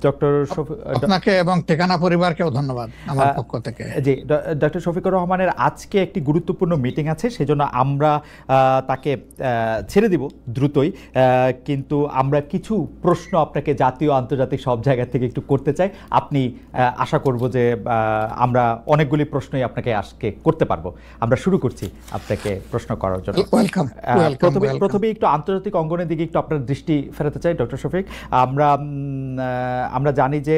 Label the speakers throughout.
Speaker 1: Doctor
Speaker 2: আপনাকে এবং ঠিকানা পরিবারকেও ধন্যবাদ আমার পক্ষ থেকে।
Speaker 1: জি, ডক্টর শফিকুর রহমানের আজকে একটি গুরুত্বপূর্ণ মিটিং আছে, সেজন্য আমরা তাকে ছেড়ে দিব দ্রুতই, কিন্তু আমরা কিছু প্রশ্ন আপনাকে জাতীয় আন্তর্জাতিক সব জায়গা থেকে একটু করতে চাই। আপনি আশা করব যে আমরা অনেকগুলি প্রশ্নই আপনাকে আজকে করতে পারবো। আমরা শুরু করছি আপনাকে প্রশ্ন করার জন্য। প্রথমে একটু আন্তর্জাতিক অঙ্গনের দিকে একটু আপনার দৃষ্টি ফেরাতে চাই ডক্টর শফিক। আমরা জানি যে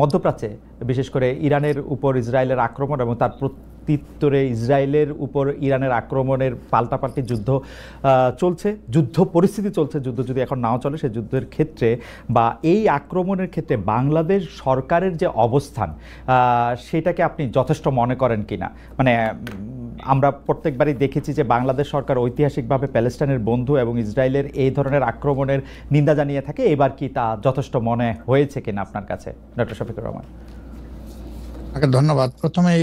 Speaker 1: মধ্যপ্রাচ্যে বিশেষ করে ইরানের উপর ইসরায়েলের আক্রমণ এবং তার প্রত্যুত্তরে ইসরায়েলের উপর ইরানের আক্রমণের পাল্টাপাল্টি যুদ্ধ চলছে, যুদ্ধ পরিস্থিতি চলছে। যুদ্ধ যদি এখন নাও চলে, সেই যুদ্ধের ক্ষেত্রে বা এই আক্রমণের ক্ষেত্রে বাংলাদেশ সরকারের যে অবস্থান, সেটাকে আপনি যথেষ্ট মনে করেন কিনা? মানে আমরা প্রত্যেকবারই দেখেছি যে বাংলাদেশ সরকার ঐতিহাসিকভাবে প্যালেস্টাইনের বন্ধু এবং ইসরায়েলের এই ধরনের আক্রমণের নিন্দা জানিয়ে থাকে। এবার কি তা যথেষ্ট মনে হয়েছে কিনা আপনার কাছে, ডক্টর শফিকুর রহমান?
Speaker 2: ধন্যবাদ। প্রথমেই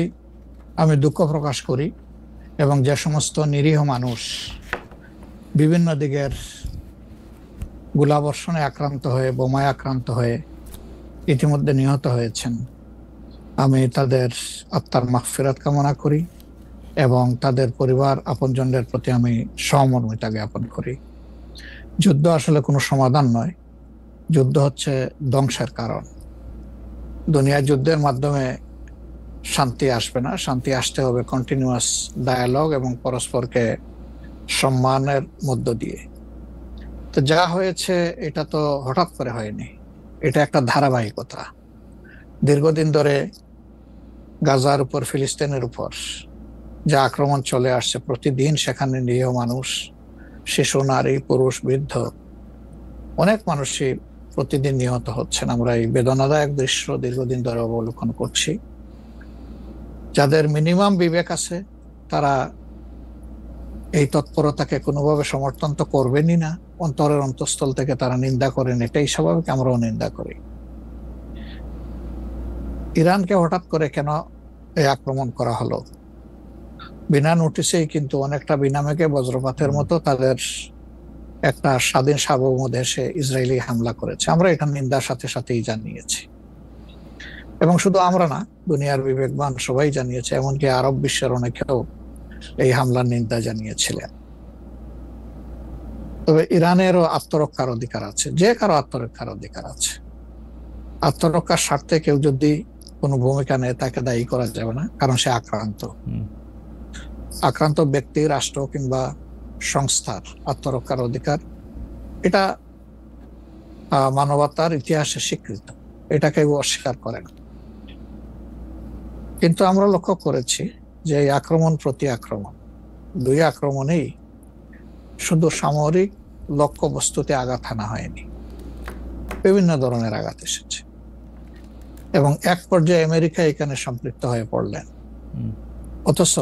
Speaker 2: আমি দুঃখ প্রকাশ করি এবং যে সমস্ত নিরীহ মানুষ বিভিন্ন দিকের গোলাবর্ষণে আক্রান্ত হয়ে, বোমায় আক্রান্ত হয়ে ইতিমধ্যে নিহত হয়েছেন, আমি তাদের আত্মার মাগফিরাত কামনা করি এবং তাদের পরিবার আপনজনদের প্রতি আমি সহমর্মিতা জ্ঞাপন করি। যুদ্ধ আসলে কোনো সমাধান নয়, যুদ্ধ হচ্ছে ধ্বংসের কারণ। দুনিয়ার যুদ্ধের মাধ্যমে শান্তি আসবে না, শান্তি আসতে হবে কন্টিনিউয়াস ডায়ালগ এবং পরস্পরকে সম্মানের মধ্য দিয়ে। তো যা হয়েছে এটা তো হঠাৎ করে হয়নি, এটা একটা ধারাবাহিকতা। দীর্ঘদিন ধরে গাজার উপর, ফিলিস্তিনের উপর যে আক্রমণ চলে আসছে, প্রতিদিন সেখানে নিরীহ মানুষ, শিশু, নারী, পুরুষ, বৃদ্ধ, অনেক মানুষই প্রতিদিন নিহত হচ্ছেন। আমরা এই বেদনাদায়ক দৃশ্য দীর্ঘদিন ধরে অবলোকন করছি। যাদের মিনিমাম বিবেক আছে তারা এই তৎপরতাকে কোনোভাবে সমর্থন তো করবেনই না, অন্তরের অন্তঃস্থল থেকে তারা নিন্দা করেন, এটাই স্বাভাবিক, আমরাও নিন্দা করি। ইরানকে হঠাৎ করে কেন এই আক্রমণ করা হলো? বিনা নোটিশেই, কিন্তু অনেকটা বিনা মেঘে বজ্রপাতের মতো তাদের একটা স্বাধীন সার্বভৌম দেশে ইসরায়েলি হামলা করেছে। আমরা এটা নিন্দার সাথে সাথেই জানিয়েছি এবং শুধু আমরা না, দুনিয়ার বিবেকবান সবাই জানিয়েছে, এমনকি আরব বিশ্বের অনেকেও এই হামলার নিন্দা জানিয়েছিলেন। তবে ইরানেরও আত্মরক্ষার অধিকার আছে, যে কারো আত্মরক্ষার অধিকার আছে। আত্মরক্ষার স্বার্থে কেউ যদি কোনো ভূমিকা নেয় তাকে দায়ী করা যাবে না, কারণ সে আক্রান্ত ব্যক্তি, রাষ্ট্র কিংবা সংস্থার আত্মরক্ষার অধিকার, এটা মানবতার ইতিহাসে স্বীকৃত, এটা কেউ অস্বীকার করে না। কিন্তু আমরা লক্ষ্য করেছি যে এই আক্রমণ প্রতি আক্রমণ, দুই আক্রমণেই শুধু সামরিক লক্ষ্য বস্তুতে আঘাত হানা হয়নি, বিভিন্ন ধরনের আঘাত এসেছে এবং এক পর্যায়ে আমেরিকা এখানে সম্পৃক্ত হয়ে পড়লেন। অথচ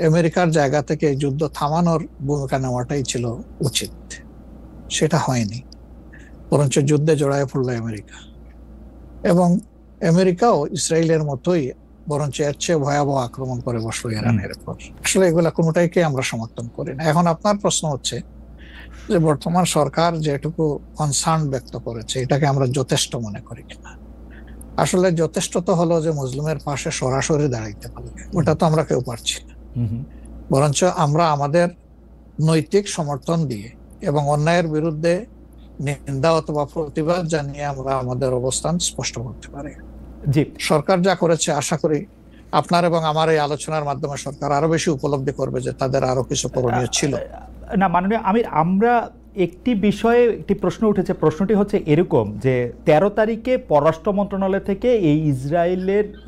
Speaker 2: আমেরিকার জায়গা থেকে যুদ্ধ থামানোর ভূমিকা নেওয়াটাই ছিল উচিত, সেটা হয়নি, বরঞ্চ যুদ্ধে জড়ায় পড়লো আমেরিকা। এবং আমেরিকাও ইসরায়েলের মতোই বরঞ্চ এর চেয়ে ভয়াবহ আক্রমণ করে বসলো ইরানের উপর। আসলে এগুলা কোনোটাইকে আমরা সমর্থন করি না। এখন আপনার প্রশ্ন হচ্ছে যে বর্তমান সরকার যেটুকু কনসার্ন ব্যক্ত করেছে, এটাকে আমরা যথেষ্ট মনে করি কিনা। আসলে যথেষ্ট তো হলো যে মুসলিমের পাশে সরাসরি দাঁড়াইতে পারবে, ওটা তো আমরা কেউ পারছি না। বরঞ্চ আমরা আমাদের নৈতিক সমর্থন দিয়ে এবং অন্যায়ের বিরুদ্ধে নিন্দা অথবা প্রতিবাদ জানিয়ে আমরা আমাদের অবস্থান স্পষ্ট করতে পারি।
Speaker 1: জি,
Speaker 2: সরকার যা করেছে, আশা করি আপনার এবং আমার এই আলোচনার মাধ্যমে সরকার আরো বেশি উপলব্ধি করবে যে তাদের আরো কিছু করণীয় ছিল।
Speaker 1: না মাননীয় আমির, আমরা একটি বিষয়ে একটি প্রশ্ন উঠেছে। প্রশ্নটি হচ্ছে এরকম যে 13 তারিখে পররাষ্ট্র মন্ত্রণালয় থেকে এই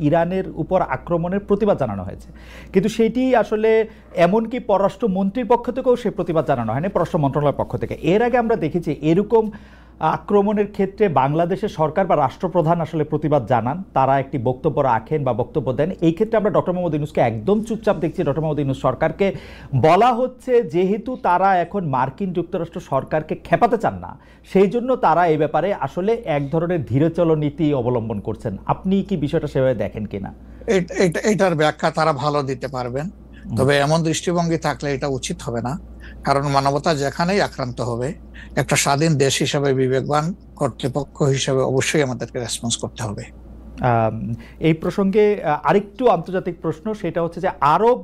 Speaker 1: ইরানের উপর আক্রমণের প্রতিবাদ জানানো হয়েছে, কিন্তু সেটি আসলে এমনকি পররাষ্ট্র মন্ত্রীর পক্ষ থেকেও সে প্রতিবাদ জানানো হয়নি, পররাষ্ট্র মন্ত্রণালয়ের পক্ষ থেকে। এর আগে আমরা দেখেছি এরকম আক্রমণের ক্ষেত্রে বাংলাদেশের সরকার বা রাষ্ট্রপ্রধান আসলে প্রতিবাদ জানান, তারা একটি বক্তব্য রাখেন বা বক্তব্য দেন। এই ক্ষেত্রে আমরা ডক্টর মোহাম্মদ ইউনূসকে একদম চুপচাপ দেখছি। ডক্টর মোহাম্মদ ইউনূস সরকারকে বলা হচ্ছে যেহেতু তারা এখন মার্কিন যুক্তরাষ্ট্র সরকারকে খেপাতে চান না, সেই জন্য তারা এই ব্যাপারে আসলে এক ধরনের ধীরচল নীতি অবলম্বন করছেন। আপনি কি বিষয়টা সেভাবে দেখেন কিনা?
Speaker 2: এটার ব্যাখ্যা তারা ভালো দিতে পারবেন, তবে এমন দৃষ্টিভঙ্গি থাকলে এটা উচিত হবে না। কারণ মানবতা যেখানেই আক্রান্ত হবে, একটা স্বাধীন দেশ হিসেবে, বিবেকবান কর্তৃপক্ষ হিসেবে অবশ্যই আমাদেরকে রেসপন্স করতে হবে।
Speaker 1: এই প্রসঙ্গে আরেকটু আন্তর্জাতিক প্রশ্ন, সেটা হচ্ছে যে আরব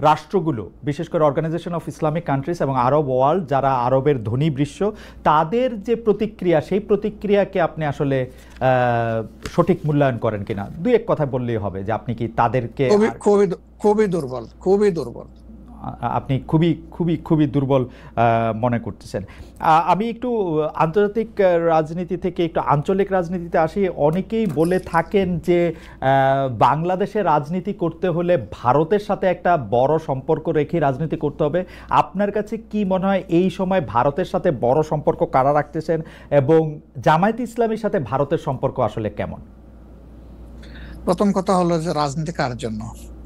Speaker 1: রাষ্ট্রগুলো, বিশেষ করে অর্গানাইজেশন অফ ইসলামিক কান্ট্রিজ এবং আরব ওয়ার্ল্ড, যারা আরবের ধনী বৃষ্য, তাদের যে প্রতিক্রিয়া, সেই প্রতিক্রিয়াকে আপনি আসলে সঠিক মূল্যায়ন করেন কিনা, দুই এক কথা বললেই হবে যে আপনি কি তাদেরকে
Speaker 2: খুবই দুর্বল, খুবই দুর্বল,
Speaker 1: আপনি খুবই খুবই খুবই দুর্বল মনে করতেছেন। আমি একটু আন্তর্জাতিক রাজনীতি থেকে একটু আঞ্চলিক রাজনীতিতে আসি। অনেকেই বলে থাকেন যে বাংলাদেশে রাজনীতি করতে হলে ভারতের সাথে একটা বড় সম্পর্ক রেখে রাজনীতি করতে হবে। আপনার কাছে কি মনে হয় এই সময় ভারতের সাথে বড় সম্পর্ক কারা রাখতেছেন, এবং জামায়াতে ইসলামীর সাথে ভারতের সম্পর্ক আসলে কেমন?
Speaker 2: প্রথম কথা হলো যে রাজনীতি কার জন্য?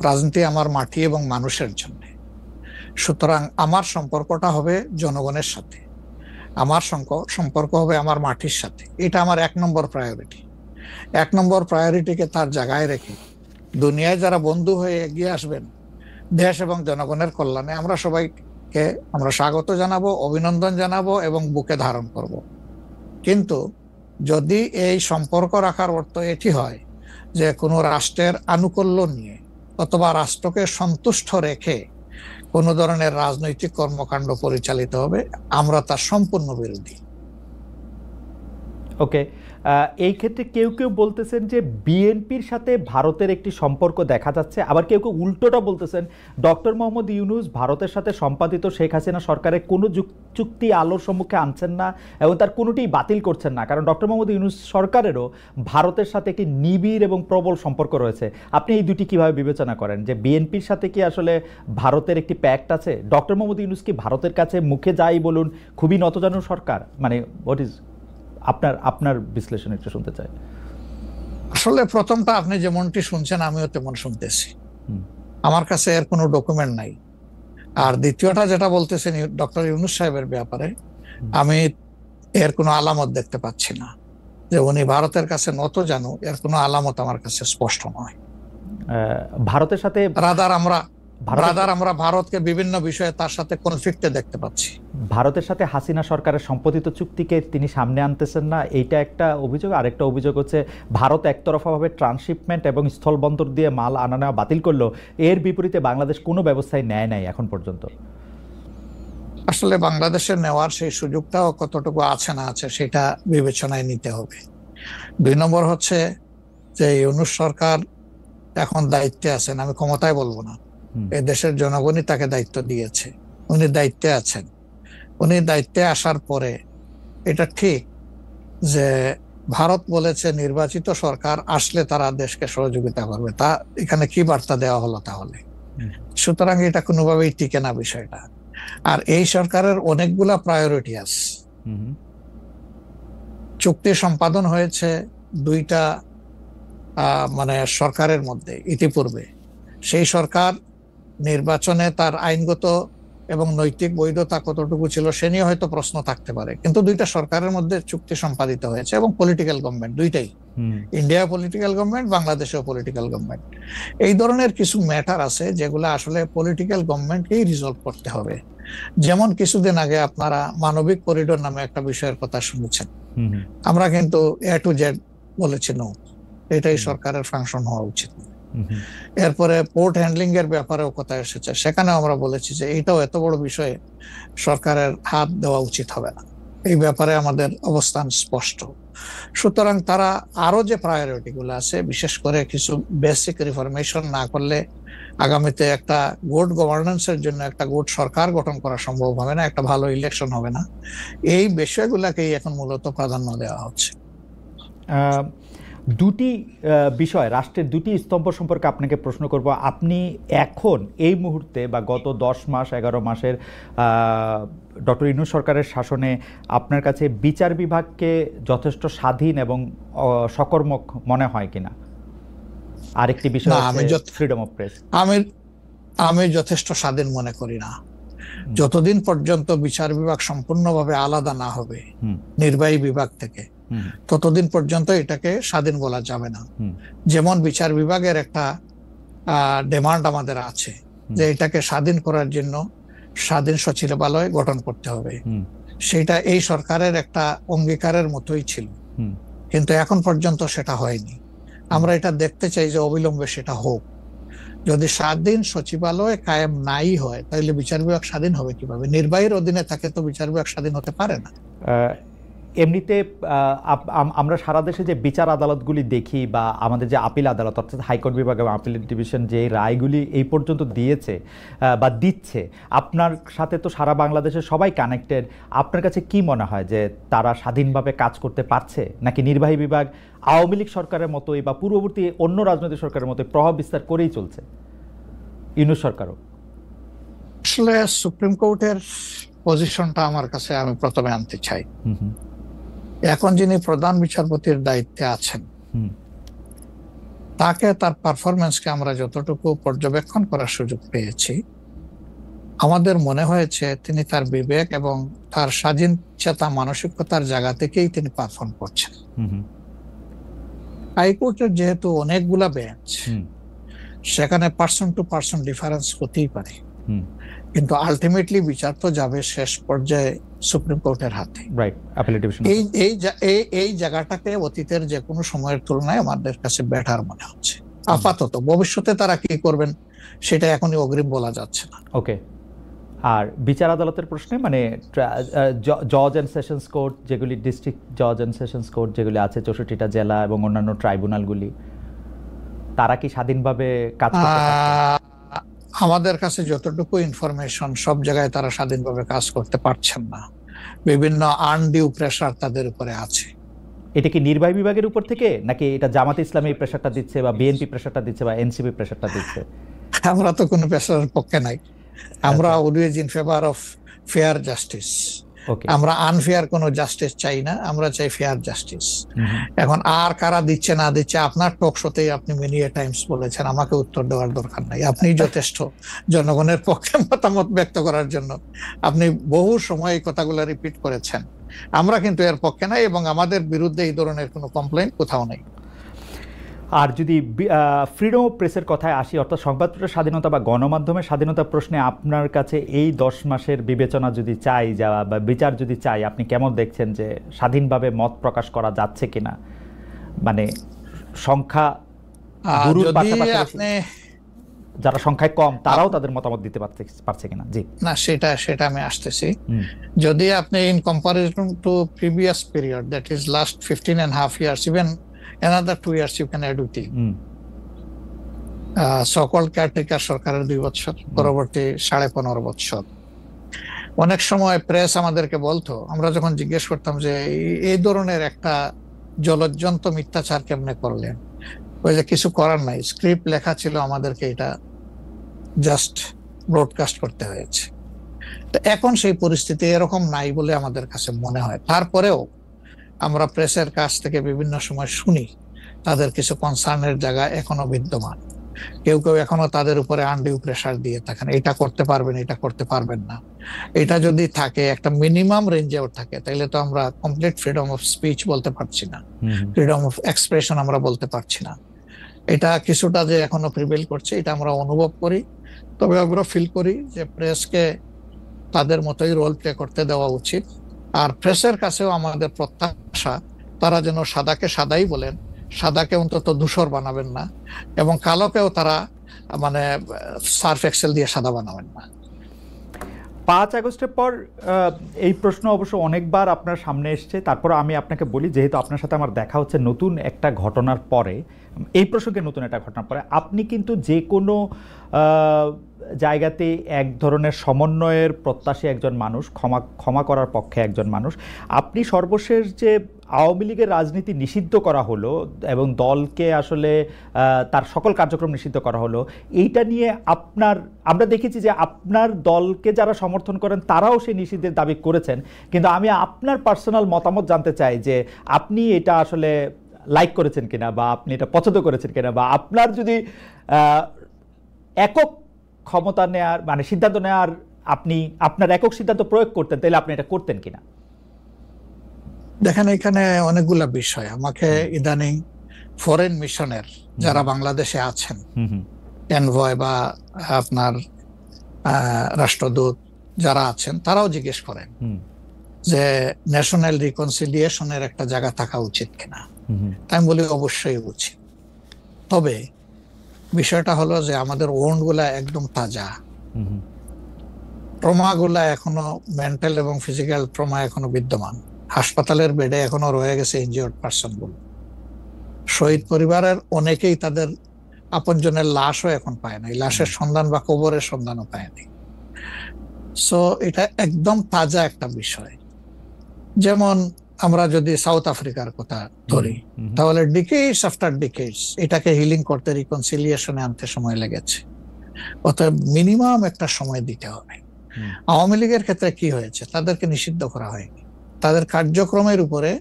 Speaker 2: রাজনীতি আমার মাটি এবং মানুষের জন্য। সুতরাং আমার সম্পর্কটা হবে জনগণের সাথে, আমার সম্পর্ক হবে আমার মাটির সাথে। এটা আমার 1 নম্বর প্রায়োরিটি। 1 নম্বর প্রায়োরিটিকে তার জায়গায় রেখে দুনিয়ায় যারা বন্ধু হয়ে এগিয়ে আসবেন দেশ এবং জনগণের কল্যাণে, আমরা সবাইকে আমরা স্বাগত জানাবো, অভিনন্দন জানাবো এবং বুকে ধারণ করব। কিন্তু যদি এই সম্পর্ক রাখার অর্থ এটি হয় যে কোনো রাষ্ট্রের আনুকূল্য নিয়ে অথবা রাষ্ট্রকে সন্তুষ্ট রেখে কোন ধরনের রাজনৈতিক কর্মকাণ্ড পরিচালিত হবে, আমরা তার সম্পূর্ণ বিরোধী।
Speaker 1: ওকে, এই ক্ষেত্রে কেউ কেউ বলতেছেন যে বিএনপির সাথে ভারতের একটি সম্পর্ক দেখা যাচ্ছে, আবার কেউ কেউ উল্টোটা বলতেছেন ডক্টর মোহাম্মদ ইউনূস ভারতের সাথে সম্পাদিত শেখ হাসিনা সরকারের কোনো চুক্তি আলোর সম্মুখে আনছেন না এবং তার কোনোটিই বাতিল করছেন না, কারণ ডক্টর মোহাম্মদ ইউনূস সরকারেরও ভারতের সাথে একটি নিবিড় এবং প্রবল সম্পর্ক রয়েছে। আপনি এই দুটি কিভাবে বিবেচনা করেন, যে বিএনপির সাথে কি আসলে ভারতের একটি প্যাক্ট আছে? ডক্টর মোহাম্মদ ইউনূস কি ভারতের কাছে মুখে যাই বলুন খুবই নতজানু সরকার? মানে হোয়াট ইজ আপনার বিশ্লেষণ একটু শুনতে চাই।
Speaker 2: আসলে প্রথমটা আপনি যেমনটি শুনছেন আমিও তেমন শুনতেছি, আমার কাছে এর কোনো ডকুমেন্ট নাই। আর দ্বিতীয়টা যেটা বলতেছেন ডক্টর ইউনূস সাহেবের ব্যাপারে, আমি এর কোনো আলামত দেখতে পাচ্ছি না যে উনি ভারতের কাছে নত জানু, এর কোনো আলামত আমার কাছে স্পষ্ট নয়।
Speaker 1: ভারতের সাথে
Speaker 2: আমরা ভারতকে বিভিন্ন বিষয়ে তার সাথে কনফ্লিক্টে দেখতে পাচ্ছি।
Speaker 1: ভারতের সাথে হাসিনা সরকারের সম্পাদিত চুক্তিকে তিনি সামনে আনতেছেন না, এইটা একটা অভিযোগ। আরেকটা অভিযোগ হচ্ছে ভারত একতরফাভাবে ট্রান্সশিপমেন্ট এবং স্থলবন্দর দিয়ে মাল আনা নেওয়া বাতিল করলো, এর বিপরীতে বাংলাদেশ কোনো ব্যবস্থাই নেয় নাই এখন পর্যন্ত।
Speaker 2: আসলে বাংলাদেশের নেওয়ার সেই সুযোগটাও কতটুকু আছে না আছে সেটা বিবেচনায় নিতে হবে। 2 নম্বর হচ্ছে যে ইউনূস সরকার এখন দায়িত্বে আছেন, আমি ক্ষমতায় বলবো না, এই দেশের জনগণই তাকে দায়িত্ব দিয়েছে, উনি দায়িত্বে আছেন। উনি দায়িত্বে আসার পরে এটা ঠিক যে ভারত বলেছে নির্বাচিত সরকার আসলে তারা দেশকে সহযোগিতা করবে, তা এখানে কি বার্তা দেওয়া হলো তাহলে? সুতরাং এটা কোনোভাবেই টিকে না বিষয়টা। আর এই সরকারের অনেকগুলা প্রায়োরিটি আছে। চুক্তি সম্পাদন হয়েছে 2টা মানে সরকারের মধ্যে ইতিপূর্বে। সেই সরকার নির্বাচনে তার আইনগত এবং নৈতিক বৈধতা কতটুকু ছিল সে নিয়ে হয়তো প্রশ্ন থাকতে পারে, কিন্তু 2টা সরকারের মধ্যে চুক্তি সম্পাদিত হয়েছে এবং পলিটিক্যাল গভর্নমেন্ট দুইটাই, ইন্ডিয়া পলিটিক্যাল গভর্নমেন্ট, বাংলাদেশেও পলিটিক্যাল গভর্নমেন্ট। এই ধরনের কিছু ম্যাটার আছে যেগুলো আসলে পলিটিক্যাল গভর্নমেন্টকেই রিজলভ করতে হবে। যেমন কিছুদিন আগে আপনারা মানবিক করিডোর নামে একটা বিষয়ের কথা শুনেছেন, আমরা কিন্তু A to Z বলেছি নো, এটাই সরকারের ফাংশন হওয়া উচিত। এরপরে পোর্ট হ্যান্ডলিং এর ব্যাপারেও কথা এসেছে, সেখানেও আমরা বলেছি যে এটাও এত বড় বিষয়ে সরকারের হাত দেওয়া উচিত হবে না, এই ব্যাপারে আমাদের অবস্থান স্পষ্ট। সুতরাং তারা আরো যে প্রায়োরিটি গুলো আছে, বিশেষ করে কিছু বেসিক রিফরমেশন না করলে আগামীতে একটা গুড গভর্নেন্সের জন্য একটা গুড সরকার গঠন করা সম্ভব হবে না, একটা ভালো ইলেকশন হবে না, এই বিষয়গুলোকেই এখন মূলত প্রাধান্য দেওয়া হচ্ছে।
Speaker 1: দুটি বিষয়, রাষ্ট্রের দুটি স্তম্ভ সম্পর্কে আপনাকে প্রশ্ন করব। আপনি এখন এই মুহূর্তে বা গত 10 মাস 11 মাসের ডক্টর ইউনূস সরকারের শাসনে আপনার কাছে বিচার বিভাগকে যথেষ্ট স্বাধীন এবং সকর্মক মনে হয় কিনা? আরেকটি বিষয় ফ্রিডম অফ প্রেস।
Speaker 2: আমি যথেষ্ট স্বাধীন মনে করি না। যতদিন পর্যন্ত বিচার বিভাগ সম্পূর্ণভাবে আলাদা না হবে নির্বাহী বিভাগ থেকে, ততদিন পর্যন্ত এটাকে স্বাধীন বলা যাবে না। যেমন বিচার বিভাগের একটা ডিমান্ড আমাদের আছে যে এটাকে স্বাধীন করার জন্য স্বাধীন সচিবালয় গঠন করতে হবে। সেটা এই সরকারের একটা অঙ্গীকারের মতোই ছিল, কিন্তু এখন পর্যন্ত সেটা হয়নি। আমরা এটা দেখতে চাই যে অবিলম্বে সেটা হোক। যদি স্বাধীন সচিবালয় কায়েম নাই হয়, তাহলে বিচার বিভাগ স্বাধীন হবে কিভাবে? নির্বাহীর অধীনে থাকে তো বিচার বিভাগ স্বাধীন হতে পারে না।
Speaker 1: এমনিতে আমরা সারা দেশে যে বিচার আদালতগুলি দেখি বা আমাদের যে আপিল আদালত অর্থাৎ হাইকোর্ট বিভাগ এবং আপিল ডিভিশন যে রায়গুলি এই পর্যন্ত দিয়েছে বা দিচ্ছে, আপনার সাথে তো সারা বাংলাদেশের সবাই কানেক্টেড। আপনার কাছে কি মনে হয় যে তারা স্বাধীনভাবে কাজ করতে পারছে, নাকি নির্বাহী বিভাগ আওয়ামী লীগ সরকারের মতোই বা পূর্ববর্তী অন্য রাজনৈতিক সরকারের মতোই প্রভাব বিস্তার করেই চলছে? ইউনূস সরকারও
Speaker 2: আসলে সুপ্রিম কোর্টের পজিশনটা আমার কাছে আমি প্রথমে আনতে চাই। এখন যিনি প্রধান বিচারপতির দায়িত্বে আছেন, তাকে তার পারফরমেন্সকে আমরা যতটুকু পর্যবেক্ষণ করার সুযোগ পেয়েছি, আমাদের মনে হয়েছে তিনি তার বিবেক এবং তার স্বাধীন চেতা মানসিকতার জায়গা থেকেই তিনি পারফর্ম করছেন। হাইকোর্টের যেহেতু অনেকগুলা বেঞ্চ, সেখানে পার্সন টু পার্সন ডিফারেন্স হতেই পারে, কিন্তু আলটিমেটলি বিচার তো যাবে শেষ পর্যায়ে সুপ্রিম কোর্টের হাতে। এই জায়গাটাকে অতীতের যে কোনো সময়ের তুলনায় আমাদের কাছে বেটার মনে হচ্ছে আপাতত। ভবিষ্যতে তারা কি করবেন সেটা এখনই অগ্রিম বলা যাচ্ছে না।
Speaker 1: ওকে। আর বিচার আদালতের প্রশ্নে মানে জজ অ্যান্ড সেশনস কোর্ট যেগুলি, ডিস্ট্রিক্ট জজ অ্যান্ড সেশনস কোর্ট যেগুলি আছে 64টা জেলা এবং অন্যান্য ট্রাইব্যুনালগুলি, তারা কি স্বাধীনভাবে কাজ করতে পারছে?
Speaker 2: আমাদের কাছে যতটুকু ইনফরমেশন, সব জায়গায় তারা স্বাধীনভাবে কাজ করতে পারছেন না। বিভিন্ন আনডিউ প্রেসার তাদের উপরে আছে।
Speaker 1: এটা কি নির্বাহী বিভাগের উপর থেকে, নাকি এটা জামাত ইসলামী প্রেসারটা দিচ্ছে বা বিএনপি প্রেসারটা দিচ্ছে বা এনসিপি প্রেসারটা দিচ্ছে?
Speaker 2: আমরা তো কোনো প্রেসারের পক্ষে নাই। আমরা always in favour of fair justice. আমরা আনফেয়ার কোনো জাস্টিস চাই না, আমরা চাই ফেয়ার জাস্টিস। এখন আর কারা দিচ্ছে না দিচ্ছে, আপনার টক শোতেই আপনি মেনি টাইমস বলেছেন, আমাকে উত্তর দেওয়ার দরকার নাই। আপনি যথেষ্ট জনগণের পক্ষে মতামত ব্যক্ত করার জন্য আপনি বহু সময় এই কথাগুলো রিপিট করেছেন। আমরা কিন্তু এর পক্ষে নাই এবং আমাদের বিরুদ্ধে এই ধরনের কোনো কমপ্লেইন কোথাও নেই।
Speaker 1: আর যদি ফ্রিডম অফ প্রেসের কথায় আসি, অর্থাৎ সংবাদপত্রের স্বাধীনতা বা গণমাধ্যমের স্বাধীনতা প্রশ্নে আপনার কাছে এই 10 মাসের বিবেচনা যদি চাই বা বিচার যদি চাই, আপনি কেমন দেখছেন যে স্বাধীনভাবে মত প্রকাশ করা যাচ্ছে কিনা? মানে সংখ্যা যারা সংখ্যায় কম তারাও তাদের মতামত দিতে পারছে কিনা? জি
Speaker 2: না, সেটা আমি আসতেছি। যদি আপনি in comparison two previous period, that is last 15.5 years, even another 2 years you can add with it. So-called caretaker সরকারের 2 বছর, পরবর্তী 15.5 বছর। অনেক সময় প্রেস আমাদেরকে বলতো, আমরা যখন জিজ্ঞেস করতাম যে এই ধরনের একটা জলজ্জন্ত মিথ্যাচার কেমনে করলেন, ওই যে কিছু করার নাই, স্ক্রিপ্ট লেখা ছিল, আমাদেরকে এটা জাস্ট ব্রডকাস্ট করতে হয়েছে। তো এখন সেই পরিস্থিতি এরকম নাই বলে আমাদের কাছে মনে হয়। তারপরেও আমরা প্রেসের কাছ থেকে বিভিন্ন সময় শুনি তাদের কিছু কনসার্নের জায়গা এখনো বিদ্যমান। কেউ কেউ এখনো তাদের উপরে আনডিউ প্রেসার দিয়ে থাকেন, এটা করতে পারবেন, এটা করতে পারবেন না। এটা যদি থাকে একটা মিনিমাম রেঞ্জেও থাকে, তাহলে তো আমরা কমপ্লিট ফ্রিডম অফ স্পিচ বলতে পারছি না, ফ্রিডম অফ এক্সপ্রেশন আমরা বলতে পারছি না। এটা কিছুটা যে এখনো প্রিভেল করছে, এটা আমরা অনুভব করি। তবে আমরা ফিল করি যে প্রেসকে তাদের মতোই রোল প্লে করতে দেওয়া উচিত। আর প্রেসের কাছেও আমাদের প্রত্যাশা, তারা যেন সাদাকে সাদাই বলেন, সাদাকে অন্তত ধূসর বানাবেন না, এবং কালোকেও তারা মানে সার্ফ এক্সেল দিয়ে সাদা বানাবেন না।
Speaker 1: 5 আগস্টের পর এই প্রশ্ন অবশ্য অনেকবার আপনার সামনে এসছে। তারপর আমি আপনাকে বলি, যেহেতু আপনার সাথে আমার দেখা হচ্ছে নতুন একটা ঘটনার পরে, এই প্রসঙ্গে নতুন একটা ঘটনার পরে, আপনি কিন্তু যে কোনো জায়গাতে এক ধরনের সমন্বয়ের প্রত্যাশী একজন মানুষ, ক্ষমা করার পক্ষে একজন মানুষ। আপনি সর্বশেষ যে আওয়ামী লীগের রাজনীতি নিষিদ্ধ করা হলো এবং দলকে আসলে তার সকল কার্যক্রম নিষিদ্ধ করা হলো, এইটা নিয়ে আমরা দেখেছি যে আপনার দলকে যারা সমর্থন করেন তারাও সেই নিষিদ্ধের দাবি করেছেন। কিন্তু আমি আপনার পার্সোনাল মতামত জানতে চাই যে আপনি এটা আসলে লাইক করেছেন কিনা, বা আপনি এটা পছন্দ করেছেন কিনা, বা আপনার যদি একক ক্ষমতা নেয়ার মানে সিদ্ধান্ত নেওয়ার, আপনি আপনার একক সিদ্ধান্ত প্রয়োগ করতেন, তাহলে আপনি এটা করতেন কিনা?
Speaker 2: দেখেন, এখানে অনেকগুলা বিষয়। আমাকে ইদানিং ফরেন মিশনের যারা বাংলাদেশে আছেন, এনভয় বা আপনার রাষ্ট্রদূত যারা আছেন তারাও জিজ্ঞেস করেন যে ন্যাশনাল রিকনসিলিয়েশনের একটা জায়গা থাকা উচিত কিনা। তাই আমি বলি অবশ্যই উচিত। তবে বিষয়টা হলো যে আমাদের ওন্ড গুলা একদম তাজা, ট্রমা গুলা এখনো মেন্টাল এবং ফিজিক্যাল ট্রমা এখনো বিদ্যমান। হাসপাতালের বেডে এখনো রয়ে গেছে ইনজিওর্ড পার্সন গুলো। শহীদ পরিবারের অনেকেই তাদের আপনজনের লাশও এখন পায় নাই, লাশের সন্ধান বা কবরের সন্ধানও পায়নি। সো এটা একদম তাজা একটা বিষয়। যেমন আমরা যদি সাউথ আফ্রিকার কথা ধরি, তাহলে ডিকেডস আফটার ডিকেডস এটাকে হিলিং করতে, রিকনসিলিয়েশনে আনতে সময় লেগেছে। অতএব মিনিমাম একটা সময় দিতে হবে। আওয়ামী লীগের ক্ষেত্রে কি হয়েছে, তাদেরকে নিষিদ্ধ করা হয়নি, তাদের কার্যক্রমের উপরে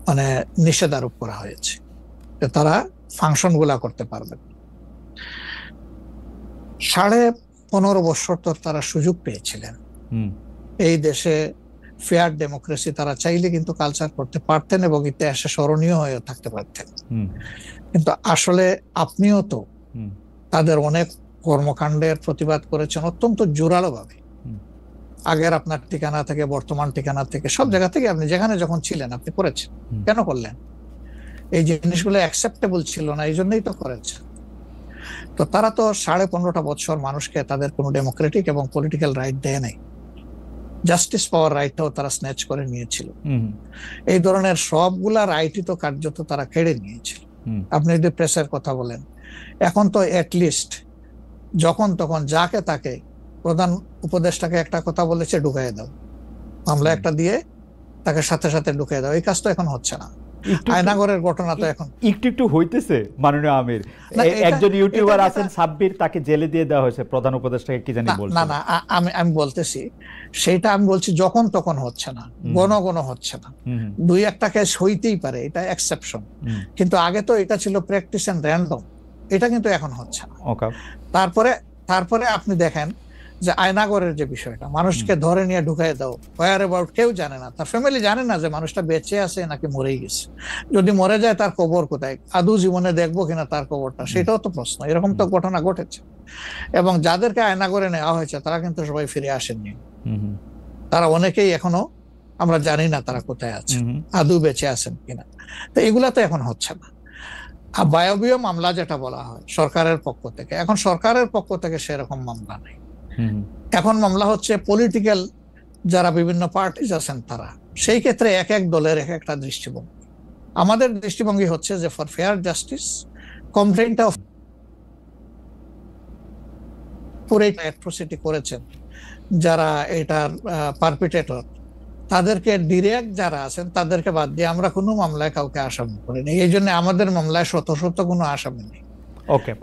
Speaker 2: মানে নিষেধ আরোপ করা হয়েছে, তারা ফাংশন গুলা করতে পারবে। 15.5 বছর তো তারা সুযোগ পেয়েছিলেন এই দেশে ফেয়ার ডেমোক্রেসি, তারা চাইলে কিন্তু কালচার করতে পারতেন এবং ইতিহাসে স্মরণীয় হয়ে থাকতে পারতেন। কিন্তু আসলে আপনিও তো তাদের অনেক কর্মকাণ্ডের প্রতিবাদ করেছেন অত্যন্ত জোরালো ভাবে। আগের আপনার ঠিকানা থেকে, বর্তমান ঠিকানা থেকে, সব জায়গা থেকে আপনি যেখানে যখন ছিলেন আপনি করেছেন। কেন করলেন? এই জিনিসগুলো অ্যাকসেপ্টেবল ছিল না, এই জন্যই তো করেছেন। তো তারা তো 15.5 বছর মানুষকে তাদের কোনো ডেমোক্রেটিক এবং পলিটিক্যাল রাইট দেয় নাই। জাস্টিস পাওয়ার রাইটটাও তারা স্ন্যাচ করে নিয়েছিল। এই ধরনের সবগুলা রাইটই তো কার্যত তারা কেড়ে নিয়েছিল। আপনি যদি প্রেসের কথা বলেন, এখন তো অ্যাটলিস্ট যখন তখন যাকে তাকে প্রধান উপদেষ্টাকে একটা কথা বলেছে ঢুকাই দাও, মামলা একটা দিয়ে তাকে সাথে সাথে ঢুকাই দাও, এই কাজ তো এখন হচ্ছে না। আয়নাগরের ঘটনা তো এখন
Speaker 1: একটু হইতেছে। মাননীয় আমির, একজন ইউটিউবার আছেন সাব্বির, তাকে জেলে দিয়ে দেওয়া হয়েছে প্রধান উপদেষ্টাকে, কি জানি বলছে।
Speaker 2: না আমি বলতেছি সেটা, আমি বলছি যখন তখন হচ্ছে না, গণ হচ্ছে না। 2-1টা কেস হইতেই পারে, এটা এক্সেপশন, কিন্তু আগে তো এটা ছিল প্র্যাকটিস এন্ড র্যান্ডম, এটা কিন্তু এখন হচ্ছে না। তারপরে আপনি দেখেন যে আয়নাগরের যে বিষয়টা, মানুষকে ধরে নিয়ে ঢুকাই দাও, ওয়ার অ্যাবাউট কেউ জানে না, তার ফ্যামিলি জানে না যে মানুষটা বেঁচে আছে নাকি মরেই গেছে। যদি মরে যায় তার কবর কোথায়, আদৌ জীবনে দেখবো কিনা তার কবরটা, সেটাও তো প্রশ্ন। এরকম তো ঘটনা ঘটেছে। এবং যাদেরকে আয়নাগরে নেওয়া হয়েছে তারা কিন্তু সবাই ফিরে আসেননি। তারা অনেকেই এখনো আমরা জানি না তারা কোথায় আছে, আদৌ বেঁচে আছেন কিনা। তো এগুলা তো এখন হচ্ছে না। আর বায়বীয় মামলা যেটা বলা হয় সরকারের পক্ষ থেকে, এখন সরকারের পক্ষ থেকে সেরকম মামলা নেই। এখন মামলা হচ্ছে পলিটিক্যাল যারা বিভিন্ন পার্টিজ আছেন তারা, সেই ক্ষেত্রে এক এক দলের এক একটা দৃষ্টিভঙ্গি। আমাদের দৃষ্টিভঙ্গি হচ্ছে যে ফর ফেয়ার জাস্টিস কমপ্লেইনটা পুরো অ্যাট্রোসিটি করেছেন যারা এটার পারপিটেটর, তাদেরকে ডিরেক্ট যারা আছেন তাদেরকে বাদ দিয়ে আমরা কোনো মামলায় কাউকে আসামি করিনি। এই জন্য আমাদের মামলায় শত কোনো আসামি নেই।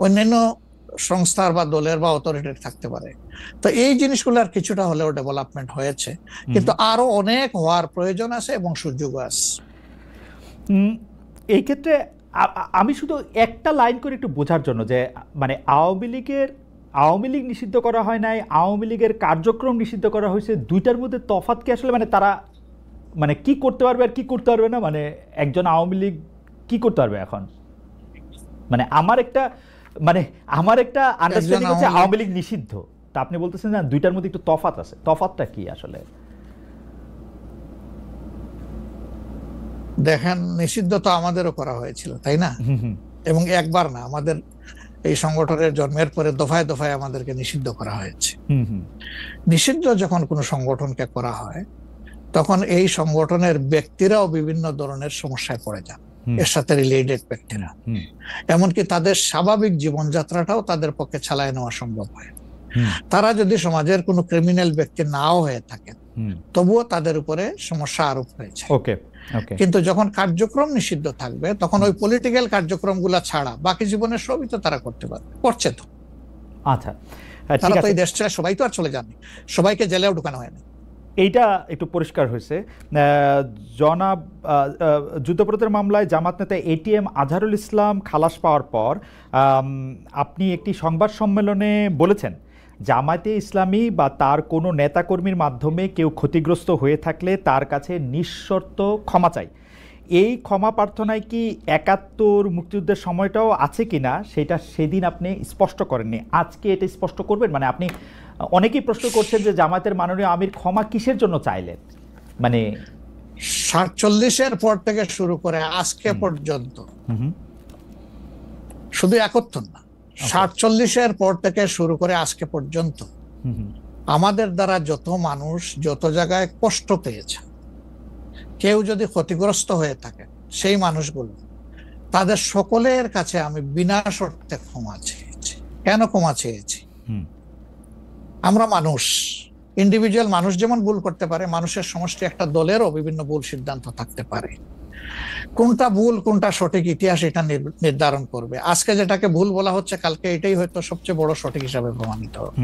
Speaker 2: অন্যান্য সংস্থার বা দলের বা অথরিটির থাকতে পারে। তো এই জিনিসগুলোর কিছুটা হলেও ডেভেলপমেন্ট হয়েছে, কিন্তু আরো অনেক হওয়ার প্রয়োজন আছে এবং সুযোগ আছে।
Speaker 1: এই ক্ষেত্রে আমি শুধু একটা লাইন করে একটু বোঝার জন্য, যে মানে আওয়ামী লীগ নিষিদ্ধ করা হয় নাই, আওয়ামী লীগের কার্যক্রম নিষিদ্ধ করা হয়েছে, দুইটার মধ্যে তফাৎ কি আসলে? মানে তারা মানে কি করতে পারবে আর কি করতে পারবে না, মানে একজন আওয়ামী লীগ কি করতে পারবে এখন? মানে আমার একটা আন্ডারস্ট্যান্ডিং হচ্ছে আওয়ামী লীগ নিষিদ্ধ, তা আপনি বলতেছেন না দুইটার মধ্যে একটু তফাৎ আছে। তফাৎটা কি আসলে?
Speaker 2: দেখেন, নিষিদ্ধ তো আমাদেরও করা হয়েছিল, তাই না? এবং একবার না, আমাদের এই সংগঠনের জন্মের পরে দফায় দফায় আমাদেরকে নিষিদ্ধ করা হয়েছে। নিষিদ্ধ যখন কোনো সংগঠনকে করা হয় তখন এই সংগঠনের ব্যক্তিরাও বিভিন্ন ধরনের সমস্যায় পড়ে যান, এর সাথে রিলেটেড ব্যক্তিরা। এমনকি তাদের স্বাভাবিক জীবনযাত্রাটাও তাদের পক্ষে চালায় নেওয়া সম্ভব হয়। তারা যদি সমাজের কোনো ক্রিমিনাল ব্যক্তি নাও হয়ে থাকেন তবুও তাদের উপরে সমস্যা আরোপ হয়েছে। কিন্তু যখন কার্যক্রম নিষিদ্ধ থাকবে তখন ওই পলিটিক্যাল কার্যক্রমগুলা ছাড়া বাকি জীবনের সবই তো তারা করতে পারবে, করছে তো।
Speaker 1: আচ্ছা,
Speaker 2: তারা তো এই দেশ ছেড়ে সবাই তো আর চলে যাননি, সবাইকে জেলেও ঢুকানো হয়নি।
Speaker 1: এইটা একটু পরিষ্কার হয়েছে। জনাব যুদ্ধাপরাধের মামলায় জামাত নেতা এটিএম আজহারুল ইসলাম খালাস পাওয়ার পর আপনি একটি সংবাদ সম্মেলনে বলেছেন, জামায়াতে ইসলামী বা তার কোনো নেতাকর্মীর মাধ্যমে কেউ ক্ষতিগ্রস্ত হয়ে থাকলে তার কাছে নিঃশর্ত ক্ষমা চাই। এই ক্ষমা প্রার্থনায় কি ৭১ মুক্তিযুদ্ধের সময়টাও আছে কিনা সেটা সেদিন আপনি স্পষ্ট করেননি, আজকে এটা স্পষ্ট করবেন? মানে আপনি অনেকেই প্রশ্ন করছেন যে জামায়াতের মাননীয় আমির ক্ষমা কিসের জন্য চাইলেন, মানে
Speaker 2: 47-এর পর থেকে শুরু করে আজকে পর্যন্ত, শুধু 71 না, 47-এর পর থেকে শুরু করে আজকে পর্যন্ত আমাদের দ্বারা যত মানুষ যত জায়গায় কষ্ট পেয়েছে, কেউ যদি ক্ষতিগ্রস্ত হয়ে থাকে, সেই মানুষগুলো তাদের সকলের কাছে আমি বিনা শর্তে ক্ষমা চেয়েছি। কেন ক্ষমা চেয়েছি? আমরা মানুষ, ইন্ডিভিজুয়াল মানুষ যেমন ভুল করতে পারে, মানুষের সমষ্টি একটা দলেরও বিভিন্ন ভুল সিদ্ধান্ত থাকতে পারে। কোনটা ভুল কোনটা সঠিক ইতিহাস এটা নির্ধারণ করবে। আজকে যেটাকে ভুল বলা হচ্ছে, কালকে এটাই হয়তো সবচেয়ে বড় সঠিক হিসাবে প্রমাণিত হবে।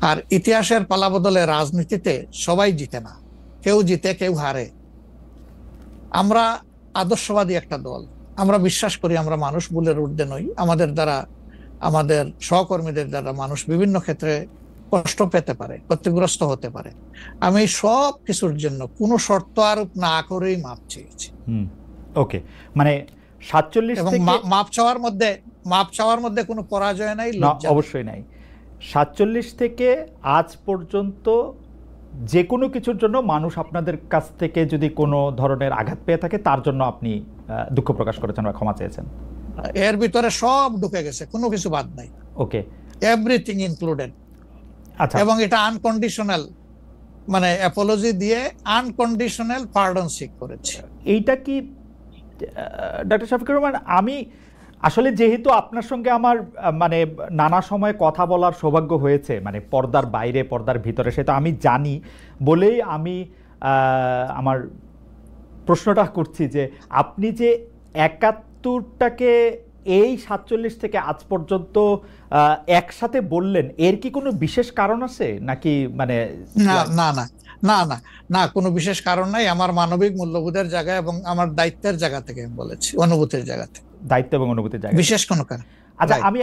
Speaker 2: আর ইতিহাসের পালাবদলে রাজনীতিতে সবাই জিতে না, কেউ জিতে কেউ হারে। আমরা আদর্শবাদী একটা দল, আমরা বিশ্বাস করি আমরা মানুষ ভুলের ঊর্ধ্বে নই। আমাদের দ্বারা, আমাদের সহকর্মীদের দ্বারা মানুষ বিভিন্ন ক্ষেত্রে কষ্ট পেতে পারে, ক্ষতিগ্রস্ত হতে পারে। আমি সব কিছুর জন্য কোনো শর্ত আরোপ না করেই মাপ চেয়েছি।
Speaker 1: ওকে, মানে 47
Speaker 2: এবং
Speaker 1: থেকে
Speaker 2: মাপ চাওয়ার মধ্যে কোনো পরাজয় নাই,
Speaker 1: অবশ্যই নাই। 47 থেকে আজ পর্যন্ত যে কোনো কিছুর জন্য মানুষ আপনাদের কাছ থেকে যদি কোনো ধরনের আঘাত পেয়ে থাকে, তার জন্য আপনি দুঃখ প্রকাশ করেছেন বা ক্ষমা চেয়েছেন।
Speaker 2: এর ভিতরে সব ঢুকে গেছে, কোনো কিছু বাদ নাই।
Speaker 1: ওকে,
Speaker 2: এভরিথিং ইনক্লুডেড।
Speaker 1: আচ্ছা,
Speaker 2: এবং এটা আনকন্ডিশনাল, মানে অ্যাপোলজি দিয়ে আনকন্ডিশনাল পার্ডন সিক করেছে।
Speaker 1: এইটা কি ডক্টর শফিকুর রহমান, আমি আসলে যেহেতু আপনার সঙ্গে আমার মানে নানা সময় কথা বলার সৌভাগ্য হয়েছে, মানে পর্দার বাইরে পর্দার ভিতরে, সেটা আমি জানি বলেই আমি আমার প্রশ্নটা করছি যে আপনি যে 71টাকে এই 47 থেকে আজ পর্যন্ত একসাথে বললেন, এর কি কোনো বিশেষ কারণ আছে নাকি? মানে
Speaker 2: না না না না না না, কোনো বিশেষ কারণ নাই। আমার মানবিক মূল্যবোধের জায়গা এবং আমার দায়িত্বের জায়গা থেকে আমি বলেছি, অনুভূতির জায়গা থেকে,
Speaker 1: দায়িত্ব এবং অনুভূতির জায়গা,
Speaker 2: বিশেষ কোনো কারণ।
Speaker 1: আচ্ছা, আমি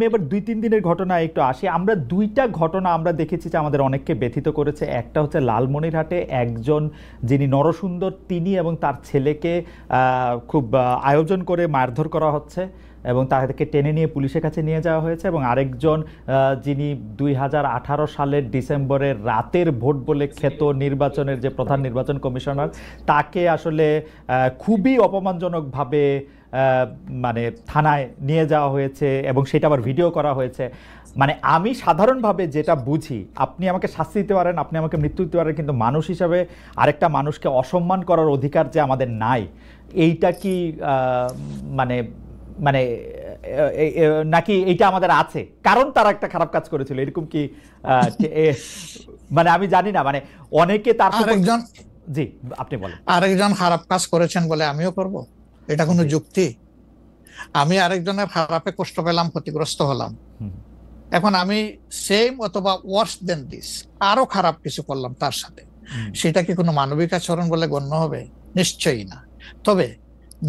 Speaker 1: আবার 2-3 দিনের ঘটনা একটু আসি। আমরা 2টা ঘটনা আমরা দেখেছি যে আমাদের অনেককে ব্যথিত করেছে। একটা হচ্ছে লালমনিরহাটে একজন যিনি নরসুন্দর, তিনি এবং তার ছেলেকে খুব আয়োজন করে মারধর করা হচ্ছে এবং তাদেরকে টেনে নিয়ে পুলিশের কাছে নিয়ে যাওয়া হয়েছে। এবং আরেকজন যিনি 2018 সালের ডিসেম্বরের রাতের ভোট বলে খ্যাত নির্বাচনের যে প্রধান নির্বাচন কমিশনার, তাকে আসলে খুবই অপমানজনকভাবে মানে থানায় নিয়ে যাওয়া হয়েছে এবং সেটা আবার ভিডিও করা হয়েছে। মানে আমি সাধারণভাবে যেটা বুঝি, আপনি আমাকে শাস্তি দিতে পারেন, আপনি আমাকে মৃত্যু দিতে পারেন, কিন্তু মানুষ হিসাবে আরেকটা মানুষকে অসম্মান করার অধিকার যে আমাদের নাই, এইটা কি মানে মানে নাকি এইটা আমাদের আছে কারণ তারা একটা খারাপ কাজ করেছিল, এরকম কি? মানে আমি জানি না, মানে অনেকে তার
Speaker 2: আরেকজন,
Speaker 1: জি আপনি বলেন,
Speaker 2: আরেকজন খারাপ কাজ করেছেন বলে আমিও করব, এটা কোনো যুক্তি? আমি আরেকজনের খারাপে কষ্ট পেলাম, ক্ষতিগ্রস্ত হলাম, এখন আমি সেম অথবা ওয়ার্স দেন দিস আরো খারাপ কিছু করলাম তার সাথে, সেটা কি কোনো মানবিক আচরণ বলে গণ্য হবে? নিশ্চয়ই না। তবে